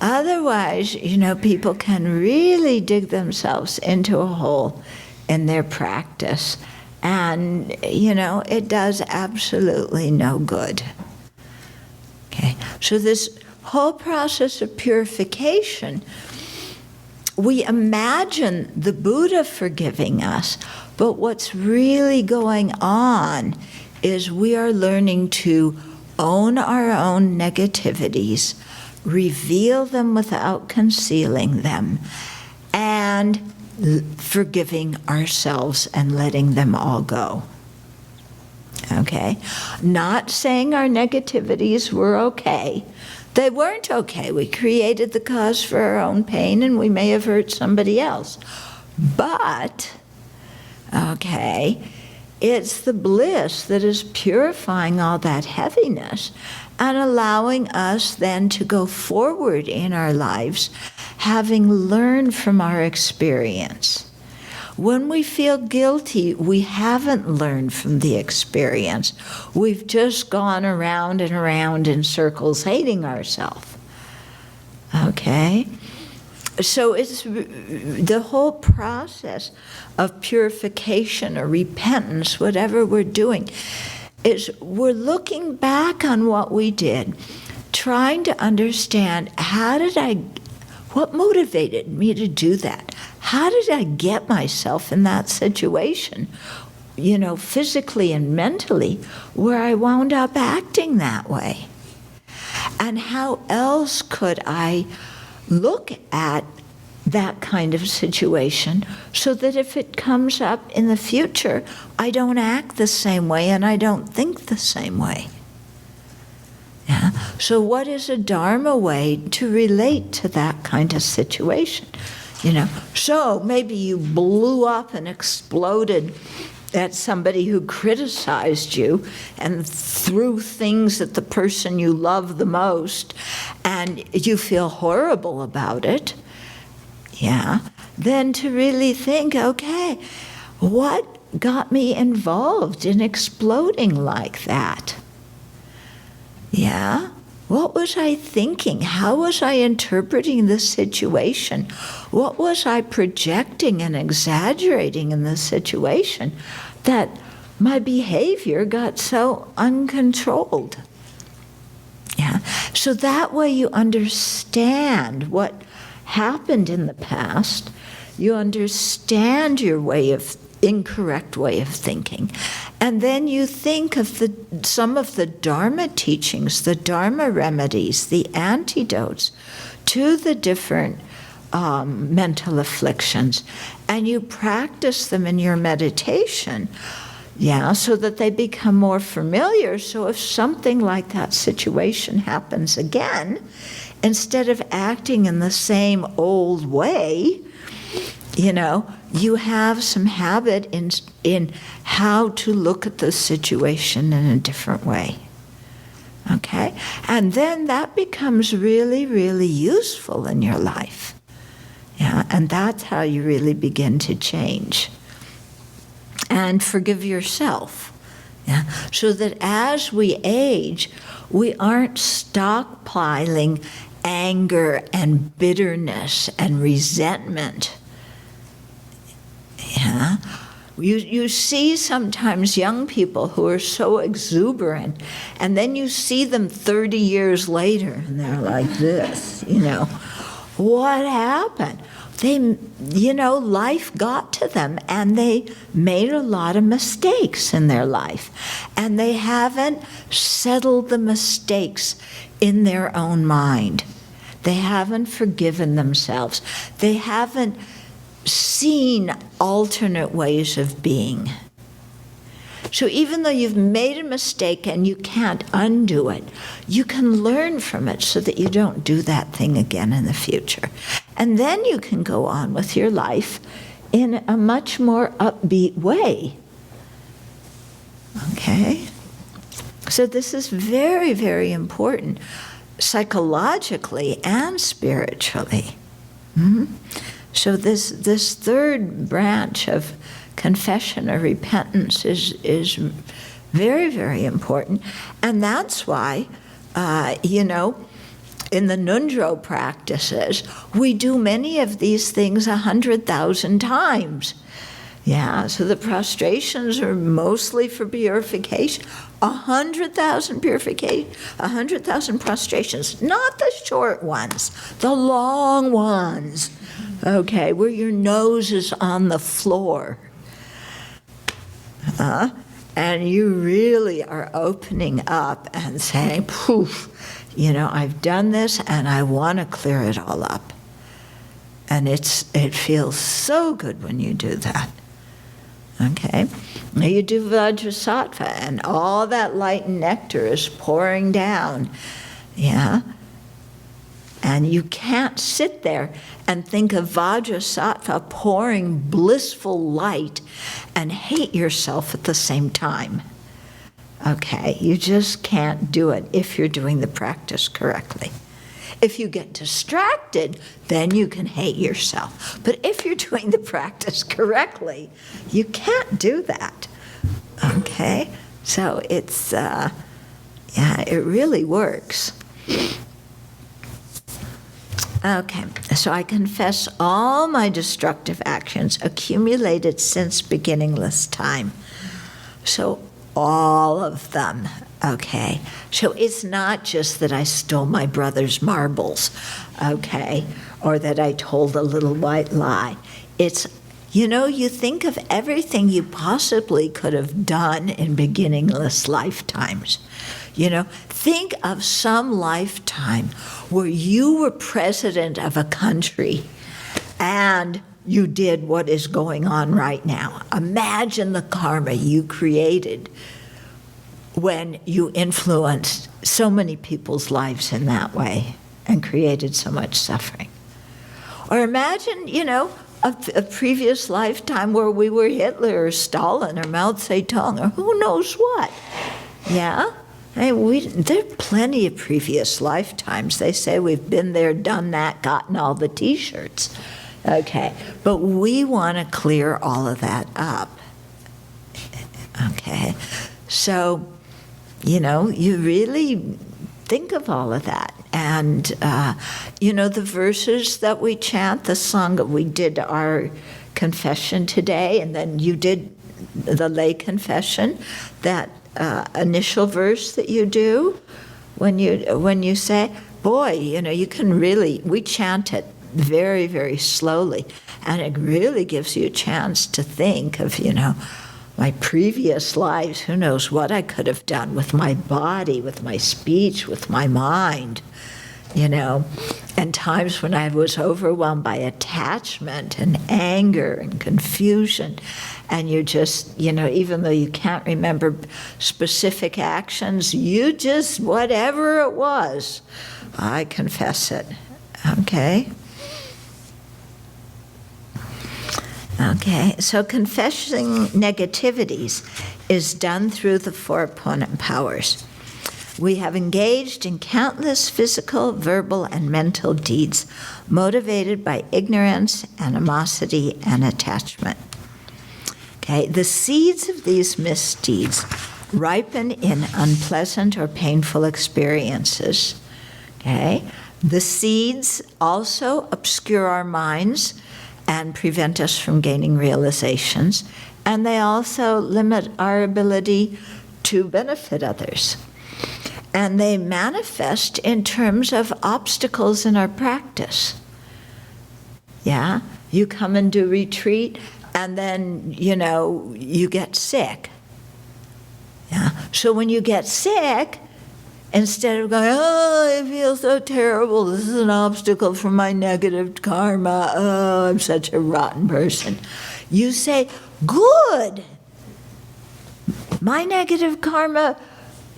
Otherwise, people can really dig themselves into a hole in their practice, and, it does absolutely no good. Okay, so this whole process of purification, we imagine the Buddha forgiving us, but what's really going on is we are learning to own our own negativities, reveal them without concealing them, and forgiving ourselves and letting them all go. Okay? Not saying our negativities were okay. They weren't okay. We created the cause for our own pain, and we may have hurt somebody else. But, okay, it's the bliss that is purifying all that heaviness and allowing us then to go forward in our lives, having learned from our experience. When we feel guilty, we haven't learned from the experience. We've just gone around and around in circles hating ourselves. Okay? So it's the whole process of purification or repentance, whatever we're doing, is we're looking back on what we did, trying to understand what motivated me to do that? How did I get myself in that situation, physically and mentally, where I wound up acting that way? And how else could I look at that kind of situation so that if it comes up in the future, I don't act the same way and I don't think the same way? So what is a Dharma way to relate to that kind of situation? So maybe you blew up and exploded at somebody who criticized you and threw things at the person you love the most, and you feel horrible about it. Then to really think, okay, what got me involved in exploding like that? What was I thinking? How was I interpreting the situation? What was I projecting and exaggerating in the situation that my behavior got so uncontrolled? So that way you understand what happened in the past. You understand your way of incorrect way of thinking. And then you think of some of the Dharma teachings, the Dharma remedies, the antidotes to the different mental afflictions, and you practice them in your meditation, so that they become more familiar. So if something like that situation happens again, instead of acting in the same old way, you have some habit in how to look at the situation in a different way. Okay? And then that becomes really, really useful in your life. And that's how you really begin to change. And forgive yourself. So that as we age, we aren't stockpiling anger and bitterness and resentment. You see sometimes young people who are so exuberant, and then you see them 30 years later, and they're like this, What happened? Life got to them, and they made a lot of mistakes in their life, and they haven't settled the mistakes in their own mind. They haven't forgiven themselves. They haven't seen alternate ways of being. So even though you've made a mistake and you can't undo it, you can learn from it so that you don't do that thing again in the future. And then you can go on with your life in a much more upbeat way. Okay? So this is very, very important, psychologically and spiritually. So this third branch of confession or repentance is very, very important. And that's why, in the Nundro practices, we do many of these things 100,000 times. So the prostrations are mostly for purification. 100,000 purification, 100,000 prostrations, not the short ones, the long ones. Okay, where your nose is on the floor. And you really are opening up and saying, poof, I've done this and I want to clear it all up. And it feels so good when you do that. Okay? Now you do Vajrasattva, and all that light and nectar is pouring down. And you can't sit there and think of Vajrasattva pouring blissful light and hate yourself at the same time. Okay, you just can't do it if you're doing the practice correctly. If you get distracted, then you can hate yourself. But if you're doing the practice correctly, you can't do that. Okay? So it's, it really works. Okay, so I confess all my destructive actions accumulated since beginningless time. So all of them, okay? So it's not just that I stole my brother's marbles, okay? Or that I told a little white lie. It's, you think of everything you possibly could have done in beginningless lifetimes. Think of some lifetime where you were president of a country and you did what is going on right now. Imagine the karma you created when you influenced so many people's lives in that way and created so much suffering. Or imagine, a previous lifetime where we were Hitler or Stalin or Mao Zedong or who knows what. Yeah? There are plenty of previous lifetimes. They say we've been there, done that, gotten all the T-shirts. Okay, but we want to clear all of that up. Okay, so, you really think of all of that. And, the verses that we chant, the song that we did our confession today, and then you did the lay confession, that initial verse that you do when you say, boy, you can really, we chant it very, very slowly. And it really gives you a chance to think of, my previous lives. Who knows what I could have done with my body, with my speech, with my mind, and times when I was overwhelmed by attachment and anger and confusion. And you just, even though you can't remember specific actions, you just, whatever it was, I confess it. Okay? Okay, so confessing negativities is done through the four opponent powers. We have engaged in countless physical, verbal, and mental deeds motivated by ignorance, animosity, and attachment. Okay, the seeds of these misdeeds ripen in unpleasant or painful experiences. Okay, the seeds also obscure our minds and prevent us from gaining realizations, and they also limit our ability to benefit others. And they manifest in terms of obstacles in our practice. Yeah, you come and do retreat, and then, you get sick. Yeah, so when you get sick, instead of going, oh, I feel so terrible, this is an obstacle for my negative karma, oh, I'm such a rotten person, you say, good, my negative karma,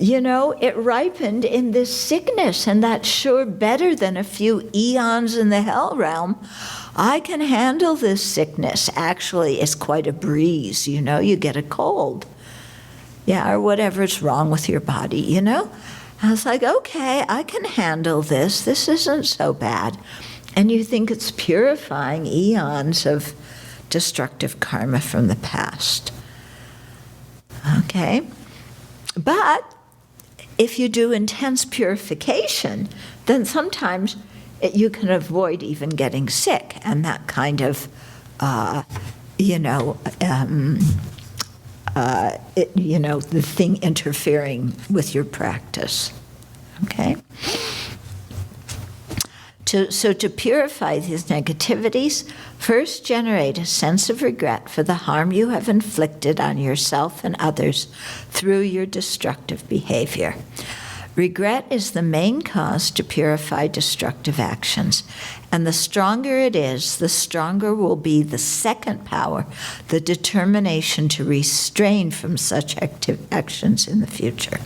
it ripened in this sickness, and that's sure better than a few eons in the hell realm. I can handle this sickness. Actually, it's quite a breeze, you get a cold. Yeah, or whatever's wrong with your body, I was like, okay, I can handle this. This isn't so bad. And you think it's purifying eons of destructive karma from the past. Okay? But if you do intense purification, then sometimes you can avoid even getting sick, and that kind of, the thing interfering with your practice. Okay? So to purify these negativities, first generate a sense of regret for the harm you have inflicted on yourself and others through your destructive behavior. Regret is the main cause to purify destructive actions, and the stronger it is, the stronger will be the second power, the determination to restrain from such actions in the future.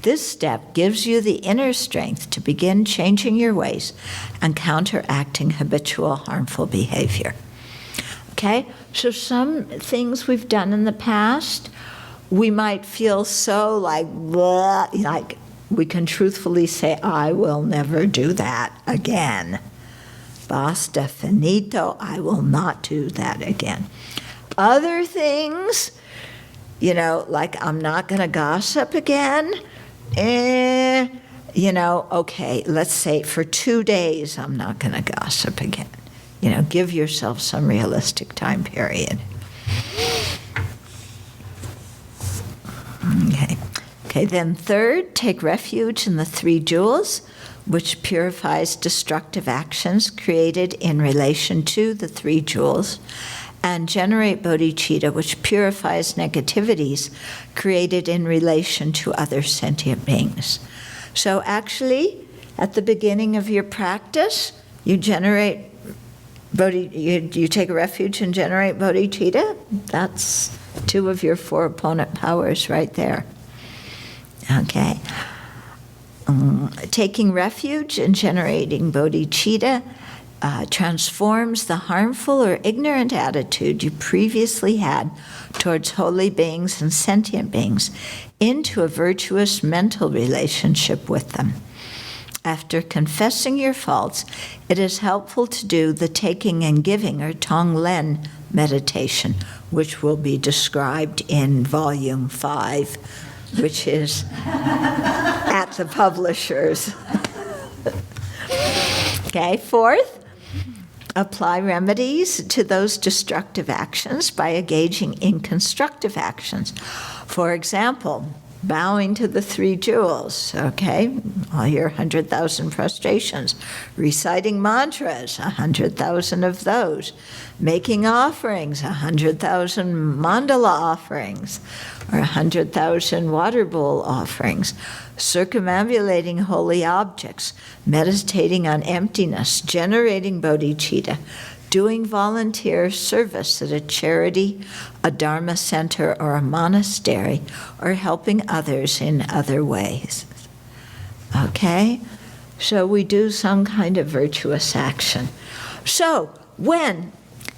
This step gives you the inner strength to begin changing your ways and counteracting habitual harmful behavior. Okay, so some things we've done in the past, we might feel so like we can truthfully say, I will never do that again. Basta finito, I will not do that again. Other things, like I'm not going to gossip again. Okay, let's say for 2 days I'm not going to gossip again. Give yourself some realistic time period. Okay, then third, take refuge in the three jewels, which purifies destructive actions created in relation to the three jewels, and generate bodhicitta, which purifies negativities created in relation to other sentient beings. So actually, at the beginning of your practice, you generate you take a refuge and generate bodhicitta. That's 2 of your 4 opponent powers right there. Okay. Taking refuge and generating bodhicitta transforms the harmful or ignorant attitude you previously had towards holy beings and sentient beings into a virtuous mental relationship with them. After confessing your faults, it is helpful to do the taking and giving or Tonglen meditation, which will be described in Volume 5, which is at the publishers. Okay, fourth, apply remedies to those destructive actions by engaging in constructive actions. For example, bowing to the three jewels, okay? All your 100,000 prostrations. Reciting mantras, 100,000 of those. Making offerings, 100,000 mandala offerings, or 100,000 water bowl offerings. Circumambulating holy objects, meditating on emptiness, generating bodhicitta, doing volunteer service at a charity, a Dharma center, or a monastery, or helping others in other ways. Okay? So we do some kind of virtuous action. So when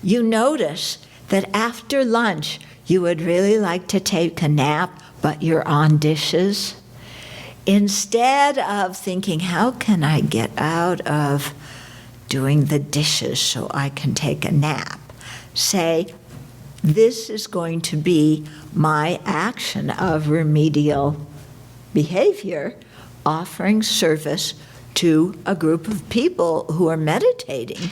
you notice that after lunch you would really like to take a nap, but you're on dishes, instead of thinking, how can I get out of doing the dishes so I can take a nap, say, this is going to be my action of remedial behavior, offering service to a group of people who are meditating,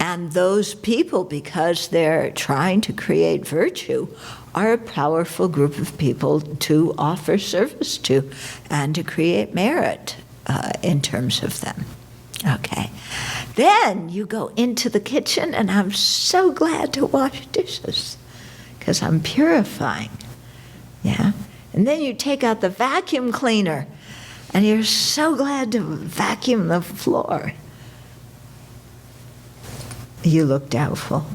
and those people, because they're trying to create virtue, are a powerful group of people to offer service to and to create merit in terms of them. Okay. Then you go into the kitchen, and I'm so glad to wash dishes because I'm purifying. Yeah. And then you take out the vacuum cleaner, and you're so glad to vacuum the floor. You look doubtful.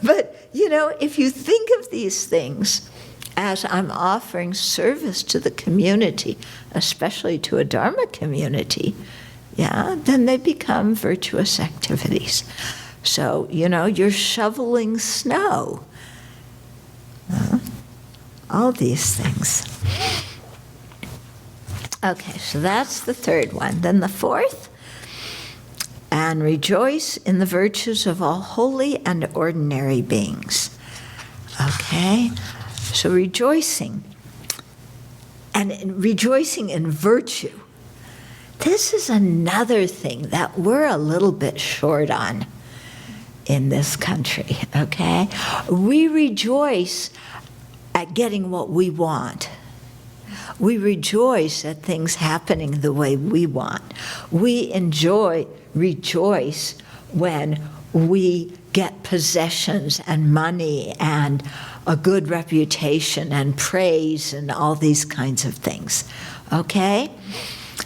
But, if you think of these things as I'm offering service to the community, especially to a Dharma community, then they become virtuous activities. So, you're shoveling snow. All these things. Okay, so that's the third one. Then the fourth, and rejoice in the virtues of all holy and ordinary beings. Okay? So rejoicing, and rejoicing in virtue. This is another thing that we're a little bit short on in this country, okay? We rejoice at getting what we want. We rejoice at things happening the way we want. We rejoice when we get possessions and money and a good reputation and praise and all these kinds of things, okay?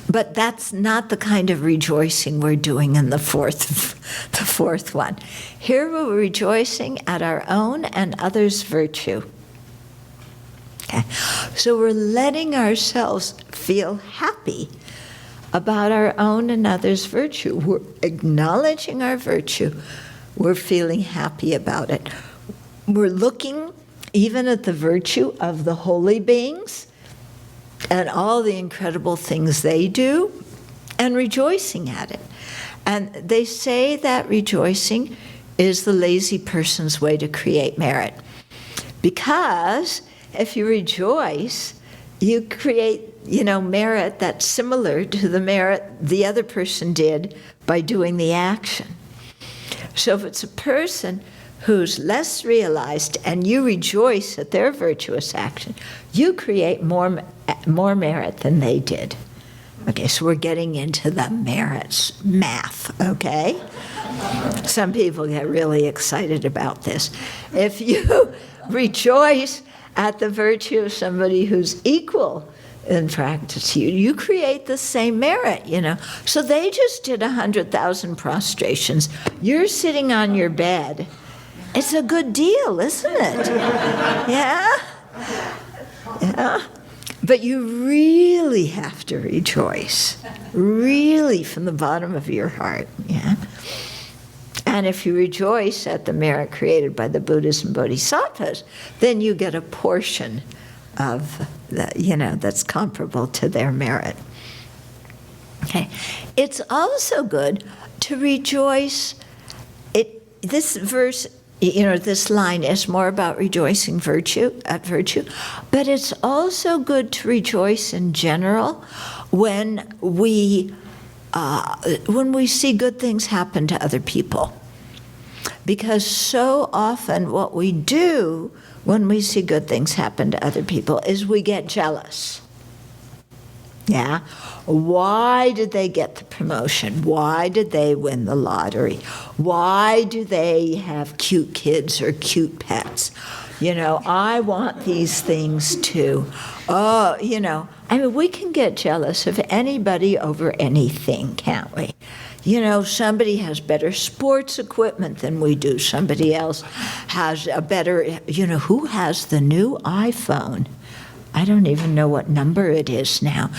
But that's not the kind of rejoicing we're doing in the fourth one. Here we're rejoicing at our own and others' virtue. Okay. So we're letting ourselves feel happy about our own and others' virtue. We're acknowledging our virtue. We're feeling happy about it. We're looking even at the virtue of the holy beings and all the incredible things they do and rejoicing at it. And they say that rejoicing is the lazy person's way to create merit. Because if you rejoice, you create, merit that's similar to the merit the other person did by doing the action. So if it's a person who's less realized and you rejoice at their virtuous action, you create more merit than they did. Okay, so we're getting into the merits math, okay? Some people get really excited about this. If you rejoice at the virtue of somebody who's equal in practice, you create the same merit, So they just did 100,000 prostrations. You're sitting on your bed. It's a good deal, isn't it? Yeah? Yeah. But you really have to rejoice, really from the bottom of your heart, yeah? And if you rejoice at the merit created by the Buddhas and Bodhisattvas, then you get a portion of that's comparable to their merit. Okay. It's also good to rejoice. This verse, this line is more about rejoicing at virtue, but it's also good to rejoice in general when we see good things happen to other people. Because so often what we do when we see good things happen to other people is we get jealous. Yeah? Why did they get the promotion? Why did they win the lottery? Why do they have cute kids or cute pets? I want these things too. Oh, we can get jealous of anybody over anything, can't we? Somebody has better sports equipment than we do. Somebody else has a better, who has the new iPhone? I don't even know what number it is now.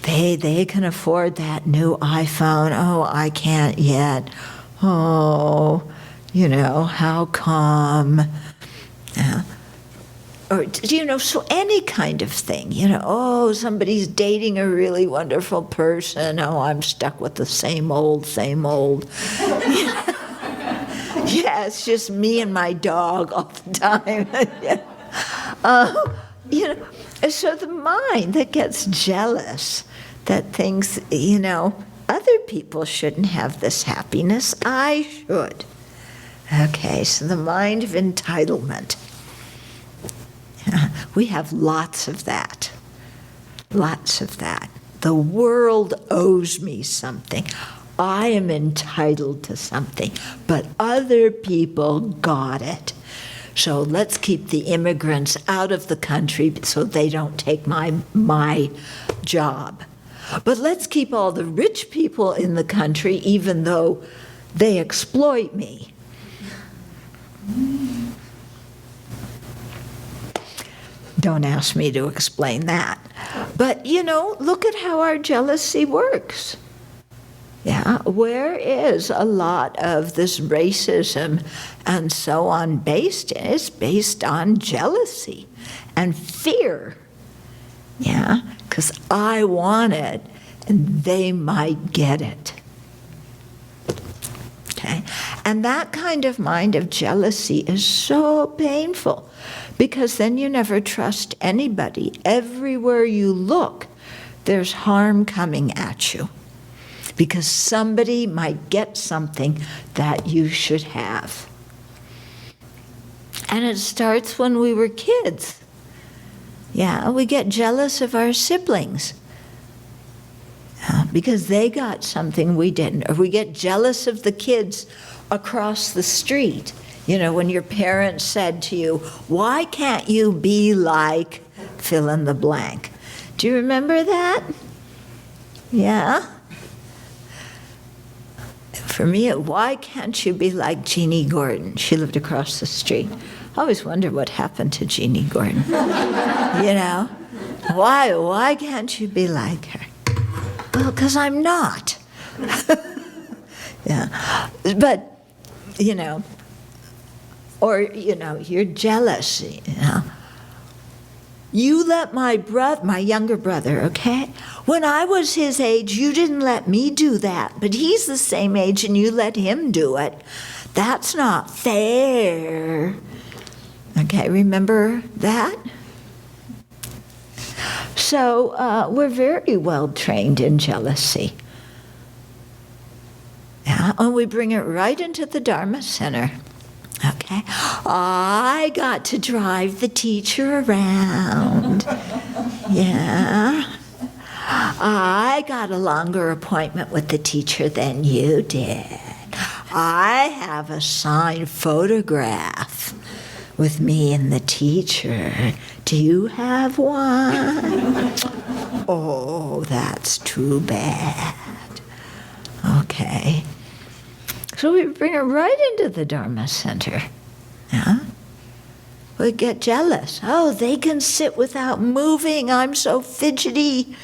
They can afford that new iPhone. Oh, I can't yet. Oh, how come? Or, so any kind of thing, oh, somebody's dating a really wonderful person. Oh, I'm stuck with the same old. Yeah, it's just me and my dog all the time. So the mind that gets jealous, that thinks, other people shouldn't have this happiness, I should. Okay, so the mind of entitlement. We have lots of that. Lots of that. The world owes me something. I am entitled to something, but other people got it. So let's keep the immigrants out of the country so they don't take my job. But let's keep all the rich people in the country even though they exploit me. Don't ask me to explain that. But, look at how our jealousy works. Yeah, where is a lot of this racism and so on based? It's based on jealousy and fear. Yeah, because I want it and they might get it. Okay, and that kind of mind of jealousy is so painful because then you never trust anybody. Everywhere you look, there's harm coming at you. Because somebody might get something that you should have. And it starts when we were kids. Yeah, we get jealous of our siblings because they got something we didn't. Or we get jealous of the kids across the street. When your parents said to you, why can't you be like fill in the blank? Do you remember that? Yeah? For me, why can't you be like Jeannie Gordon? She lived across the street. I always wonder what happened to Jeannie Gordon. Why can't you be like her? Well, because I'm not. Yeah. But, or, you're jealous, You let my younger brother, okay? When I was his age, you didn't let me do that, but he's the same age and you let him do it. That's not fair. Okay, remember that? So we're very well trained in jealousy. Yeah, and we bring it right into the Dharma Center. Okay, I got to drive the teacher around. Yeah. I got a longer appointment with the teacher than you did. I have a signed photograph with me and the teacher. Do you have one? Oh, that's too bad. Okay. So we bring it right into the Dharma Center. Yeah? We get jealous. Oh, they can sit without moving. I'm so fidgety.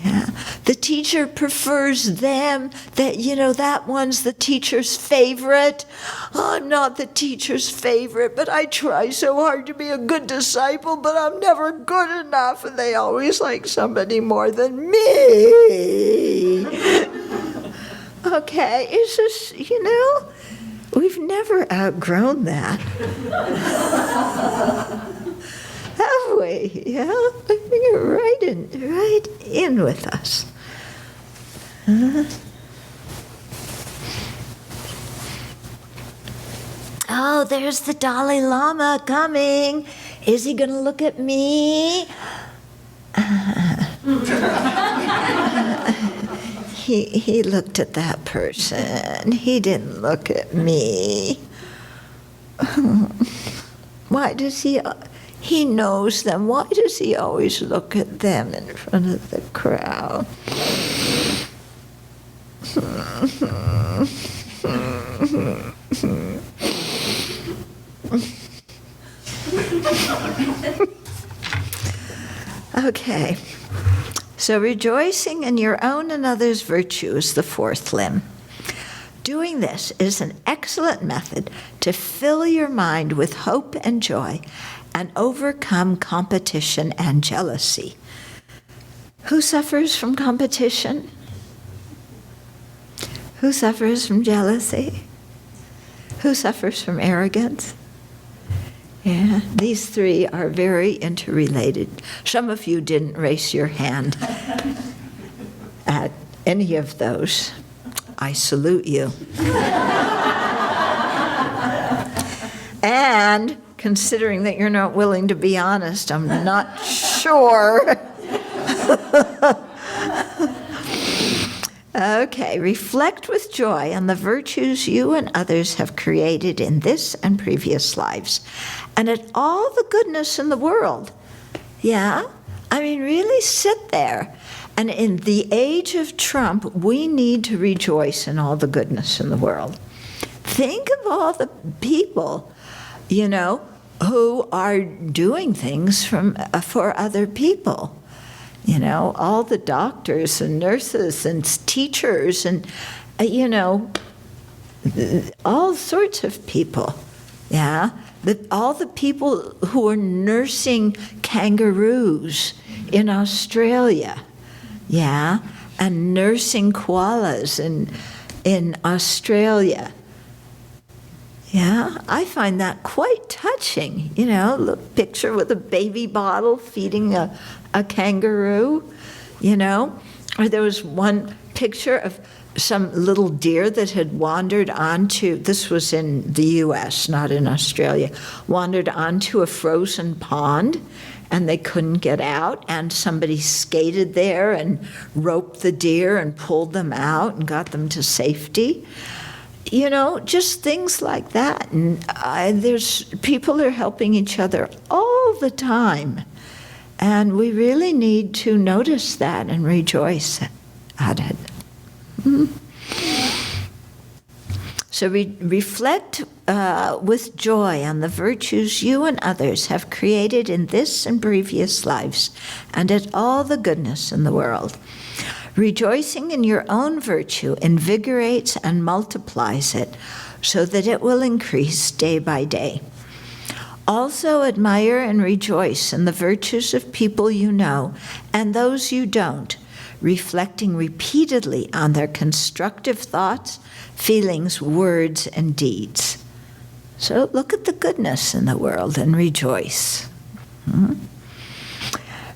Yeah. The teacher prefers them. That one's the teacher's favorite. I'm not the teacher's favorite, but I try so hard to be a good disciple, but I'm never good enough, and they always like somebody more than me. Okay, it's just, we've never outgrown that. Have we? Yeah, I bring it right in with us. Oh, there's the Dalai Lama coming. Is he going to look at me? He looked at that person. He didn't look at me. Why does he knows them. Why does he always look at them in front of the crowd? Okay. So rejoicing in your own and others' virtue is the fourth limb. Doing this is an excellent method to fill your mind with hope and joy and overcome competition and jealousy. Who suffers from competition? Who suffers from jealousy? Who suffers from arrogance? Yeah, these three are very interrelated. Some of you didn't raise your hand at any of those. I salute you. And considering that you're not willing to be honest, I'm not sure. Okay, reflect with joy on the virtues you and others have created in this and previous lives, and at all the goodness in the world. Yeah? I mean, really sit there. And in the age of Trump, we need to rejoice in all the goodness in the world. Think of all the people, who are doing things for other people. All the doctors and nurses and teachers and, all sorts of people, yeah? All the people who are nursing kangaroos in Australia, yeah? And nursing koalas in Australia. Yeah, I find that quite touching, the picture with a baby bottle feeding a kangaroo, Or there was one picture of some little deer that had wandered onto, this was in the US, not in Australia, wandered onto a frozen pond, and they couldn't get out, and somebody skated there and roped the deer and pulled them out and got them to safety. Just things like that. And there's people are helping each other all the time. And we really need to notice that and rejoice at it. Mm-hmm. So reflect with joy on the virtues you and others have created in this and previous lives, and at all the goodness in the world. Rejoicing in your own virtue invigorates and multiplies it so that it will increase day by day. Also admire and rejoice in the virtues of people you know and those you don't, reflecting repeatedly on their constructive thoughts, feelings, words, and deeds. So look at the goodness in the world and rejoice.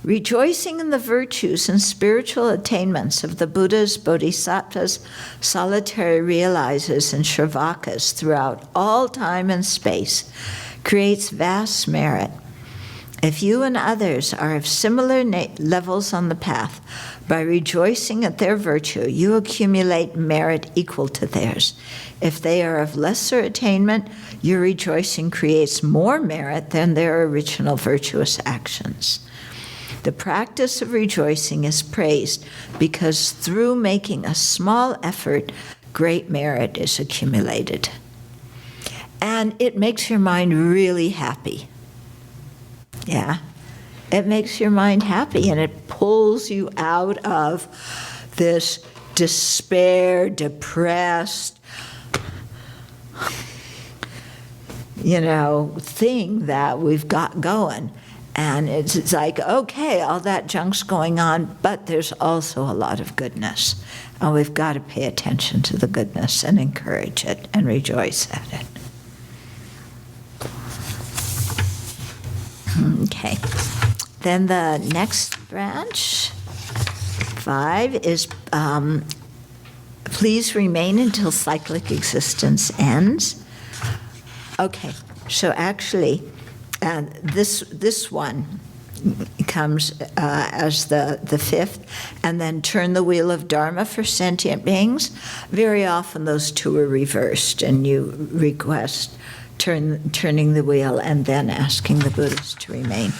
Rejoicing in the virtues and spiritual attainments of the Buddhas, Bodhisattvas, solitary realizers, and Shravakas throughout all time and space creates vast merit. If you and others are of similar levels on the path, by rejoicing at their virtue, you accumulate merit equal to theirs. If they are of lesser attainment, your rejoicing creates more merit than their original virtuous actions. The practice of rejoicing is praised because through making a small effort, great merit is accumulated. And it makes your mind really happy. Yeah, it makes your mind happy, and it pulls you out of this despair, depressed, thing that we've got going. And it's like, okay, all that junk's going on, but there's also a lot of goodness. And we've got to pay attention to the goodness and encourage it and rejoice at it. Okay. Then the next branch, 5, is please remain until cyclic existence ends. Okay, so actually, this one comes as the fifth, and then turn the wheel of Dharma for sentient beings. Very often those two are reversed, and you request turning the wheel and then asking the Buddhas to remain.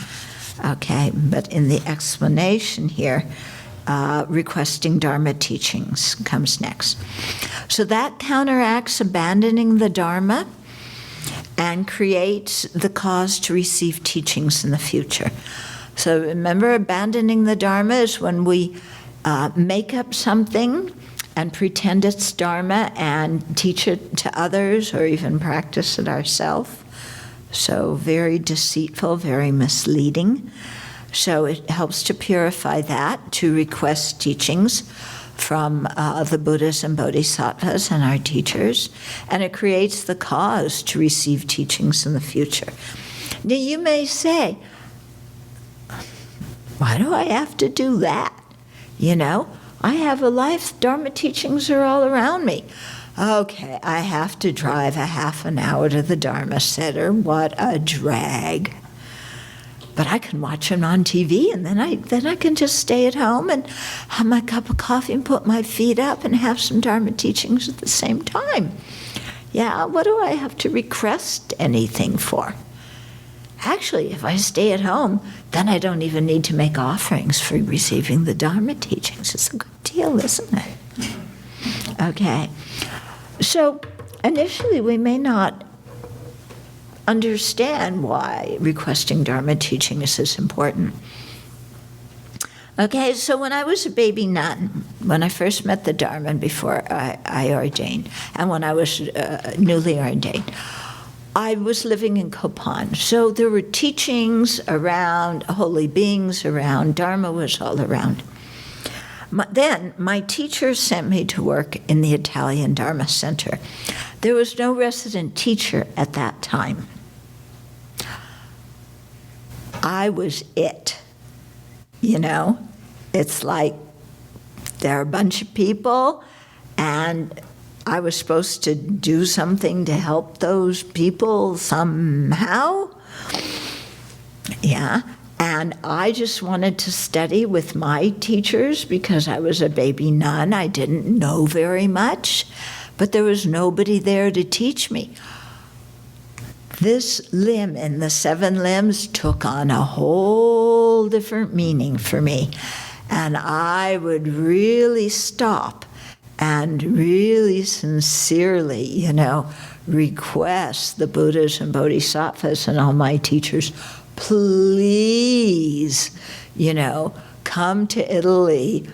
Okay, but in the explanation here, requesting Dharma teachings comes next. So that counteracts abandoning the Dharma and creates the cause to receive teachings in the future. So remember, abandoning the Dharma is when we make up something and pretend it's Dharma and teach it to others or even practice it ourselves. So very deceitful, very misleading. So it helps to purify that, to request teachings from the Buddhas and Bodhisattvas and our teachers, and it creates the cause to receive teachings in the future. Now you may say, why do I have to do that? You know, I have a life, Dharma teachings are all around me. Okay, I have to drive a half an hour to the Dharma Center. What a drag. But I can watch them on TV, and then I can just stay at home and have my cup of coffee and put my feet up and have some Dharma teachings at the same time. Yeah, what do I have to request anything for? Actually, if I stay at home, then I don't even need to make offerings for receiving the Dharma teachings. It's a good deal, isn't it? Okay. So initially we may not understand why requesting Dharma teachings is important. Okay, so when I was a baby nun, when I first met the Dharma before I ordained, and when I was newly ordained, I was living in Kopan. So there were teachings around, holy beings around, Dharma was all around. Then my teacher sent me to work in the Italian Dharma Center. There was no resident teacher at that time. I was it. You know, it's like there are a bunch of people, and I was supposed to do something to help those people somehow. Yeah. And I just wanted to study with my teachers because I was a baby nun. I didn't know very much, but there was nobody there to teach me. This limb in the 7 limbs took on a whole different meaning for me. And I would really stop and really sincerely, you know, request the Buddhas and Bodhisattvas and all my teachers, please, you know, come to Italy,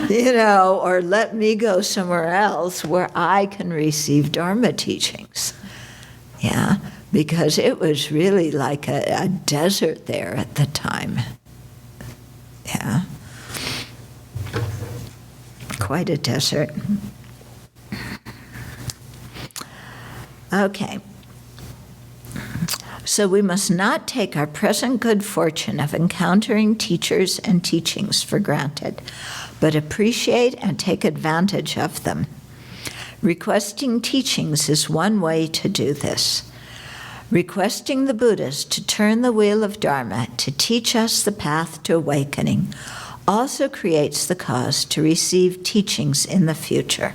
you know, or let me go somewhere else where I can receive Dharma teachings. Yeah, because it was really like a desert there at the time. Yeah. Quite a desert. Okay. So we must not take our present good fortune of encountering teachers and teachings for granted, but appreciate and take advantage of them. Requesting teachings is one way to do this. Requesting the Buddhas to turn the wheel of Dharma to teach us the path to awakening also creates the cause to receive teachings in the future.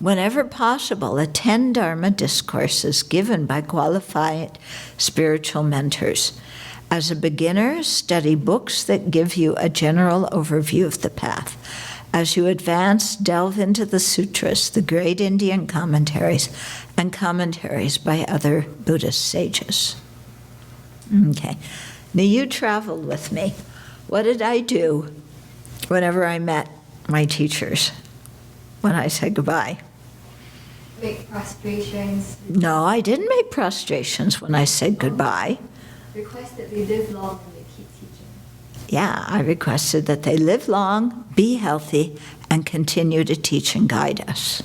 Whenever possible, attend Dharma discourses given by qualified spiritual mentors. As a beginner, study books that give you a general overview of the path. As you advance, delve into the sutras, the great Indian commentaries, and commentaries by other Buddhist sages. Okay. Now you traveled with me. What did I do whenever I met my teachers? When I said goodbye? Make prostrations. No, I didn't make prostrations when I said goodbye. Request that they live long and they keep teaching. Yeah, I requested that they live long, be healthy, and continue to teach and guide us.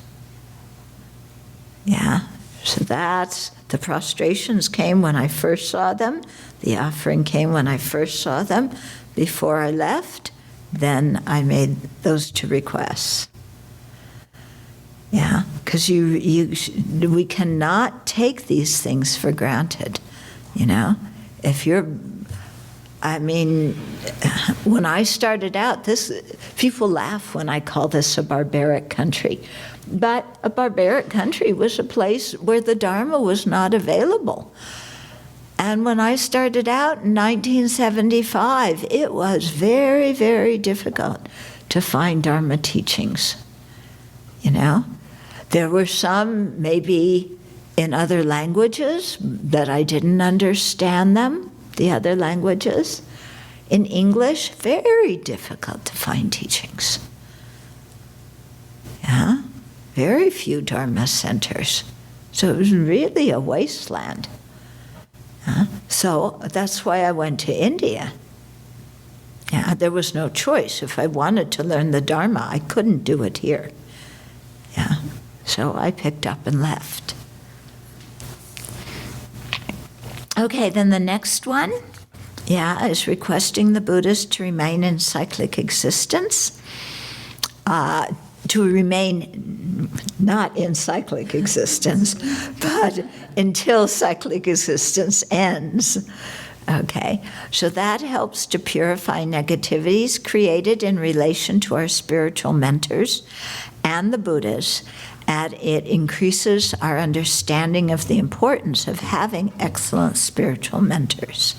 Yeah, so that's, the prostrations came when I first saw them. The offering came when I first saw them. Before I left, then I made those 2 requests. Yeah, because we cannot take these things for granted, you know? When I started out, people laugh when I call this a barbaric country. But a barbaric country was a place where the Dharma was not available. And when I started out in 1975, it was very, very difficult to find Dharma teachings, you know? There were some maybe in other languages that I didn't understand them, the other languages. In English, very difficult to find teachings. Yeah, very few Dharma centers. So it was really a wasteland. So that's why I went to India. Yeah, there was no choice. If I wanted to learn the Dharma, I couldn't do it here. Yeah, so I picked up and left. Okay, then the next one, is requesting the Buddhas to remain in cyclic existence, to remain not in cyclic existence, but until cyclic existence ends. Okay, so that helps to purify negativities created in relation to our spiritual mentors and the Buddhas, and it increases our understanding of the importance of having excellent spiritual mentors.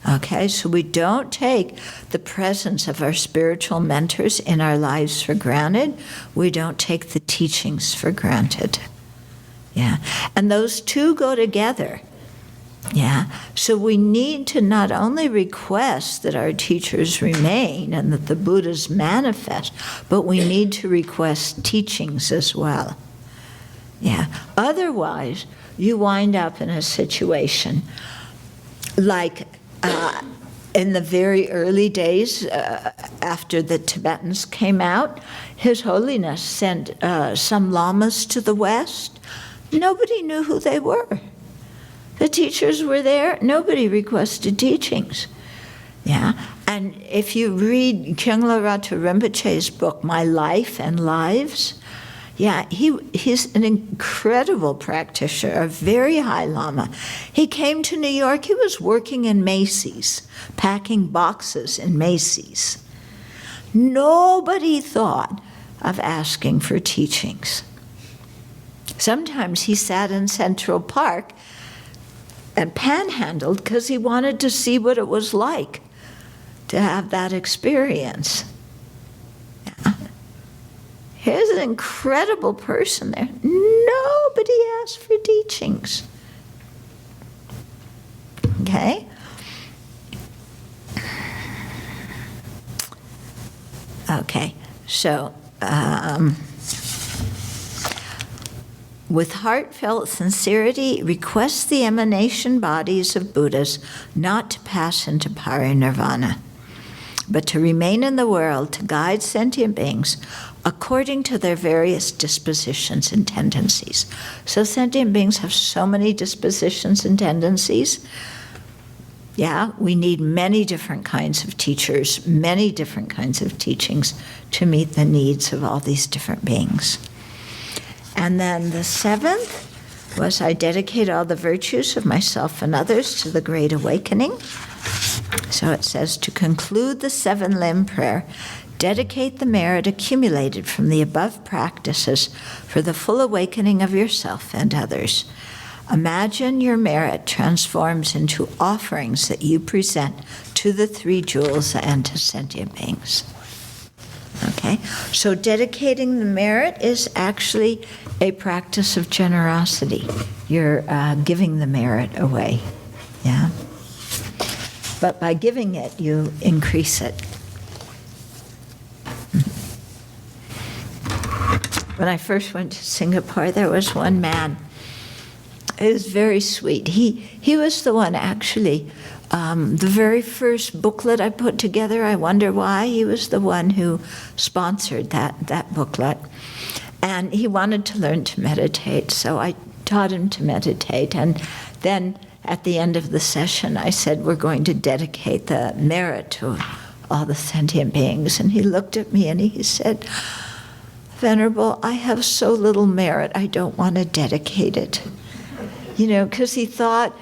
Okay, so we don't take the presence of our spiritual mentors in our lives for granted. We don't take the teachings for granted. Yeah, and those two go together. Yeah, so we need to not only request that our teachers remain and that the Buddhas manifest, but we need to request teachings as well. Yeah, otherwise you wind up in a situation like in the very early days after the Tibetans came out, His Holiness sent some lamas to the West. Nobody knew who they were. The teachers were there. Nobody requested teachings. Yeah, and if you read Kyungla Rata Rinpoche's book, My Life and Lives, he's an incredible practitioner, a very high lama. He came to New York. He was working in Macy's, packing boxes in Macy's. Nobody thought of asking for teachings. Sometimes he sat in Central Park and panhandled because he wanted to see what it was like to have that experience. Yeah. Here's an incredible person there. Nobody asked for teachings. Okay? Okay, so with heartfelt sincerity, request the emanation bodies of Buddhas not to pass into parinirvana, but to remain in the world to guide sentient beings according to their various dispositions and tendencies. So sentient beings have so many dispositions and tendencies. Yeah, we need many different kinds of teachers, many different kinds of teachings to meet the needs of all these different beings. And then the seventh was, I dedicate all the virtues of myself and others to the Great Awakening. So it says, to conclude the seven-limb prayer, dedicate the merit accumulated from the above practices for the full awakening of yourself and others. Imagine your merit transforms into offerings that you present to the three jewels and to sentient beings. Okay, so dedicating the merit is actually a practice of generosity. You're giving the merit away, yeah? But by giving it, you increase it. When I first went to Singapore, there was one man. It was very sweet. He was the one, actually, the very first booklet I put together, I wonder why, he was the one who sponsored that booklet. And he wanted to learn to meditate, so I taught him to meditate. And then at the end of the session, I said, we're going to dedicate the merit to all the sentient beings. And he looked at me and he said, Venerable, I have so little merit, I don't want to dedicate it. Because he thought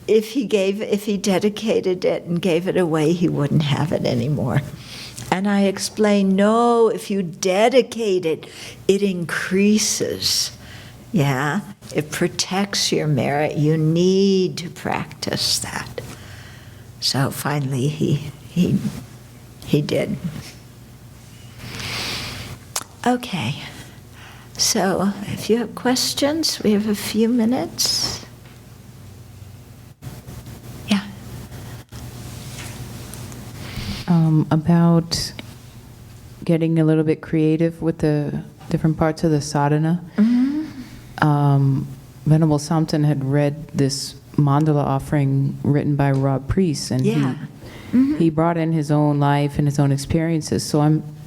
if he dedicated it and gave it away, he wouldn't have it anymore. And I explained, no, if you dedicate it, it increases. Yeah, it protects your merit. You need to practice that. So finally, he did. Okay, so if you have questions, we have a few minutes. Yeah. About getting a little bit creative with the different parts of the sadhana. Mm-hmm. Venerable Thubten had read this mandala offering written by Rob Priest, and he brought in his own life and his own experiences.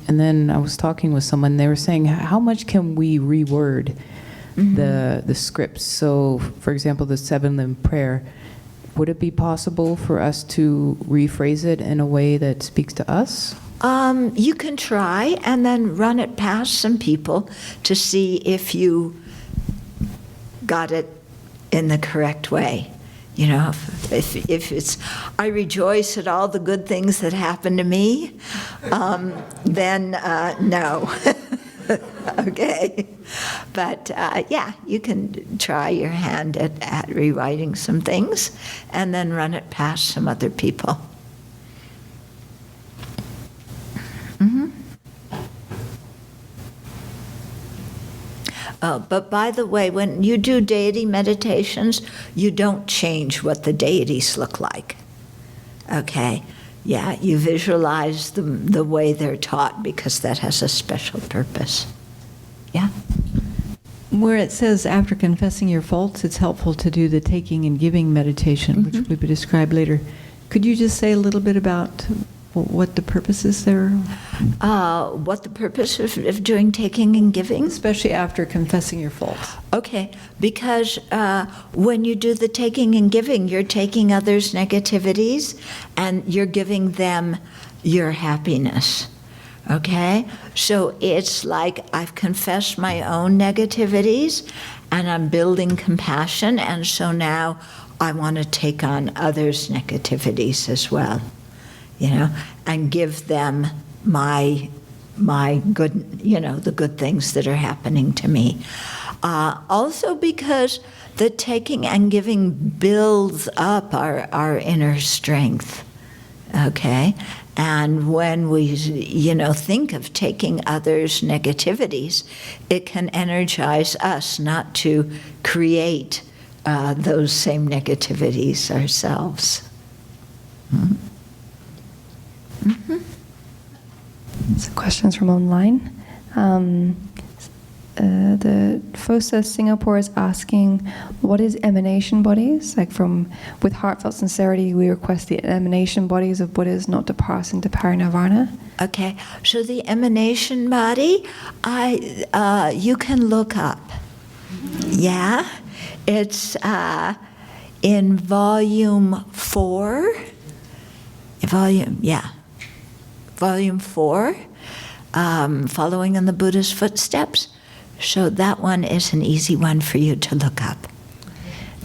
And then I was talking with someone, they were saying, how much can we reword the scripts? So, for example, the 7-limb prayer, would it be possible for us to rephrase it in a way that speaks to us? You can try and then run it past some people to see if you got it in the correct way. If it's, I rejoice at all the good things that happen to me, then no. Okay. But yeah, you can try your hand at rewriting some things and then run it past some other people. But by the way, when you do deity meditations, you don't change what the deities look like. Okay? Yeah, you visualize them the way they're taught because that has a special purpose. Yeah? Where it says after confessing your faults, it's helpful to do the taking and giving meditation, which will be described later. Could you just say a little bit about what the purpose is there? What the purpose of doing taking and giving? Especially after confessing your faults. Okay, because when you do the taking and giving, you're taking others' negativities and you're giving them your happiness. Okay? So it's like I've confessed my own negativities and I'm building compassion, and so now I want to take on others' negativities as well. And give them my good, the good things that are happening to me. Also because the taking and giving builds up our inner strength, okay? And when we, think of taking others' negativities, it can energize us not to create those same negativities ourselves. Mm-hmm. So questions from online. The Fosa Singapore is asking, what is emanation bodies? With heartfelt sincerity, we request the emanation bodies of Buddhas not to pass into parinirvana. Okay, so the emanation body, you can look up. Yeah, it's in volume 4. Volume 4, Following in the Buddha's Footsteps. So that one is an easy one for you to look up.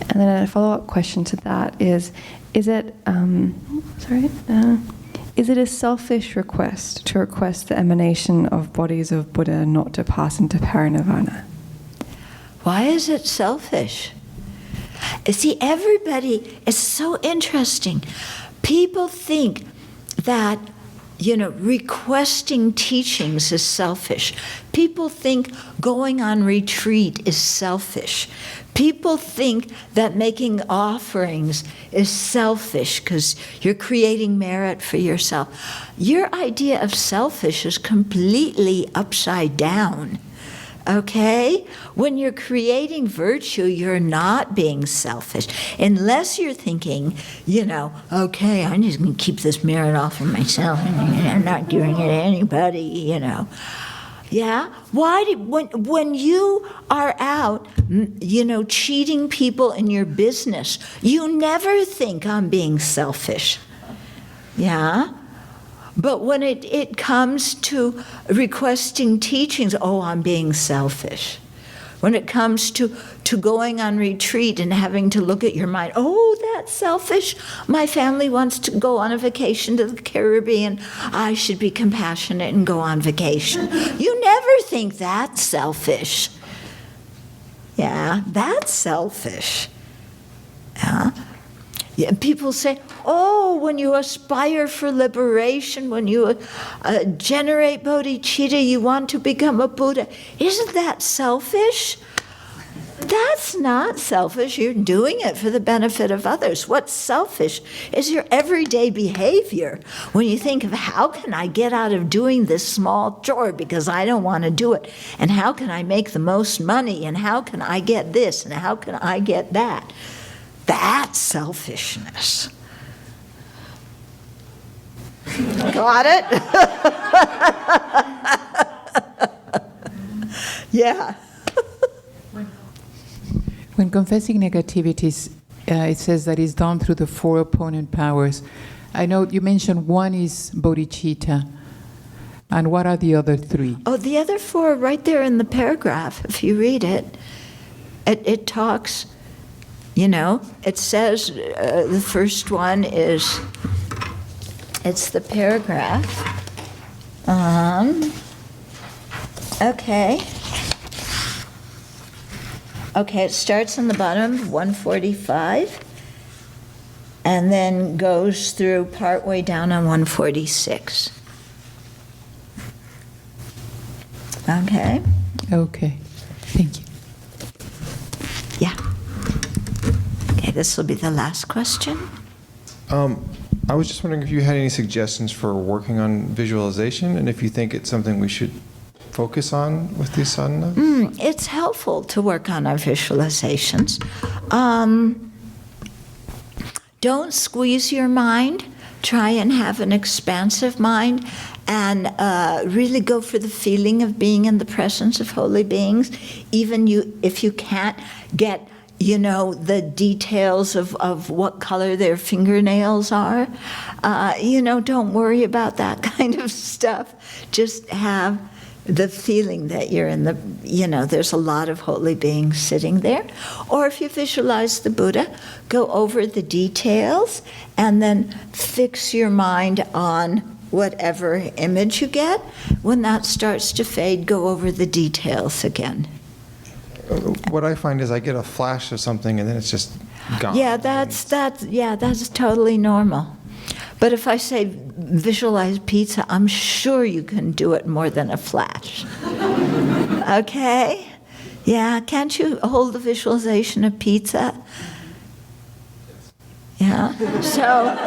And then a follow-up question to that is it a selfish request to request the emanation of bodies of Buddha not to pass into parinirvana? Why is it selfish? See, everybody, it's so interesting. People think that requesting teachings is selfish. People think going on retreat is selfish. People think that making offerings is selfish because you're creating merit for yourself. Your idea of selfish is completely upside down. Okay? When you're creating virtue, you're not being selfish. Unless you're thinking, okay, I'm just going to keep this merit all for myself and I'm not giving it to anybody, Yeah? When you are out, cheating people in your business, you never think I'm being selfish. Yeah? But when it comes to requesting teachings, oh, I'm being selfish. When it comes to going on retreat and having to look at your mind, oh, that's selfish. My family wants to go on a vacation to the Caribbean. I should be compassionate and go on vacation. You never think that's selfish. Yeah, that's selfish. Yeah. Yeah, people say, oh, when you aspire for liberation, when you generate bodhicitta, you want to become a Buddha. Isn't that selfish? That's not selfish. You're doing it for the benefit of others. What's selfish is your everyday behavior. When you think of how can I get out of doing this small chore because I don't want to do it, and how can I make the most money, and how can I get this, and how can I get that? That's selfishness. Got it? Yeah. When confessing negativities, it says that it's done through the four opponent powers. I know you mentioned one is bodhicitta. And what are the other three? Oh, the other four are right there in the paragraph. If you read it, it talks, it says the first one is, it's the paragraph. Okay. Okay, it starts on the bottom, 145, and then goes through partway down on 146. Okay. Okay. Thank you. Yeah. Okay, this will be the last question. I was just wondering if you had any suggestions for working on visualization, and if you think it's something we should focus on with these sadhanas? It's helpful to work on our visualizations. Don't squeeze your mind. Try and have an expansive mind, and really go for the feeling of being in the presence of holy beings. Even if you can't get the details of what color their fingernails are, don't worry about that kind of stuff. Just have the feeling that you're in there's a lot of holy beings sitting there. Or if you visualize the Buddha, go over the details and then fix your mind on whatever image you get. When that starts to fade, go over the details again. What I find is I get a flash of something and then it's just gone. Yeah, that's totally normal. But if I say visualize pizza, I'm sure you can do it more than a flash. Okay? Yeah, can't you hold the visualization of pizza? Yeah? So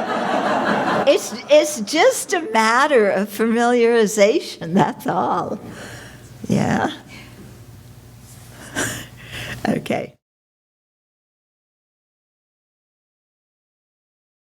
it's just a matter of familiarization, that's all. Yeah? Okay.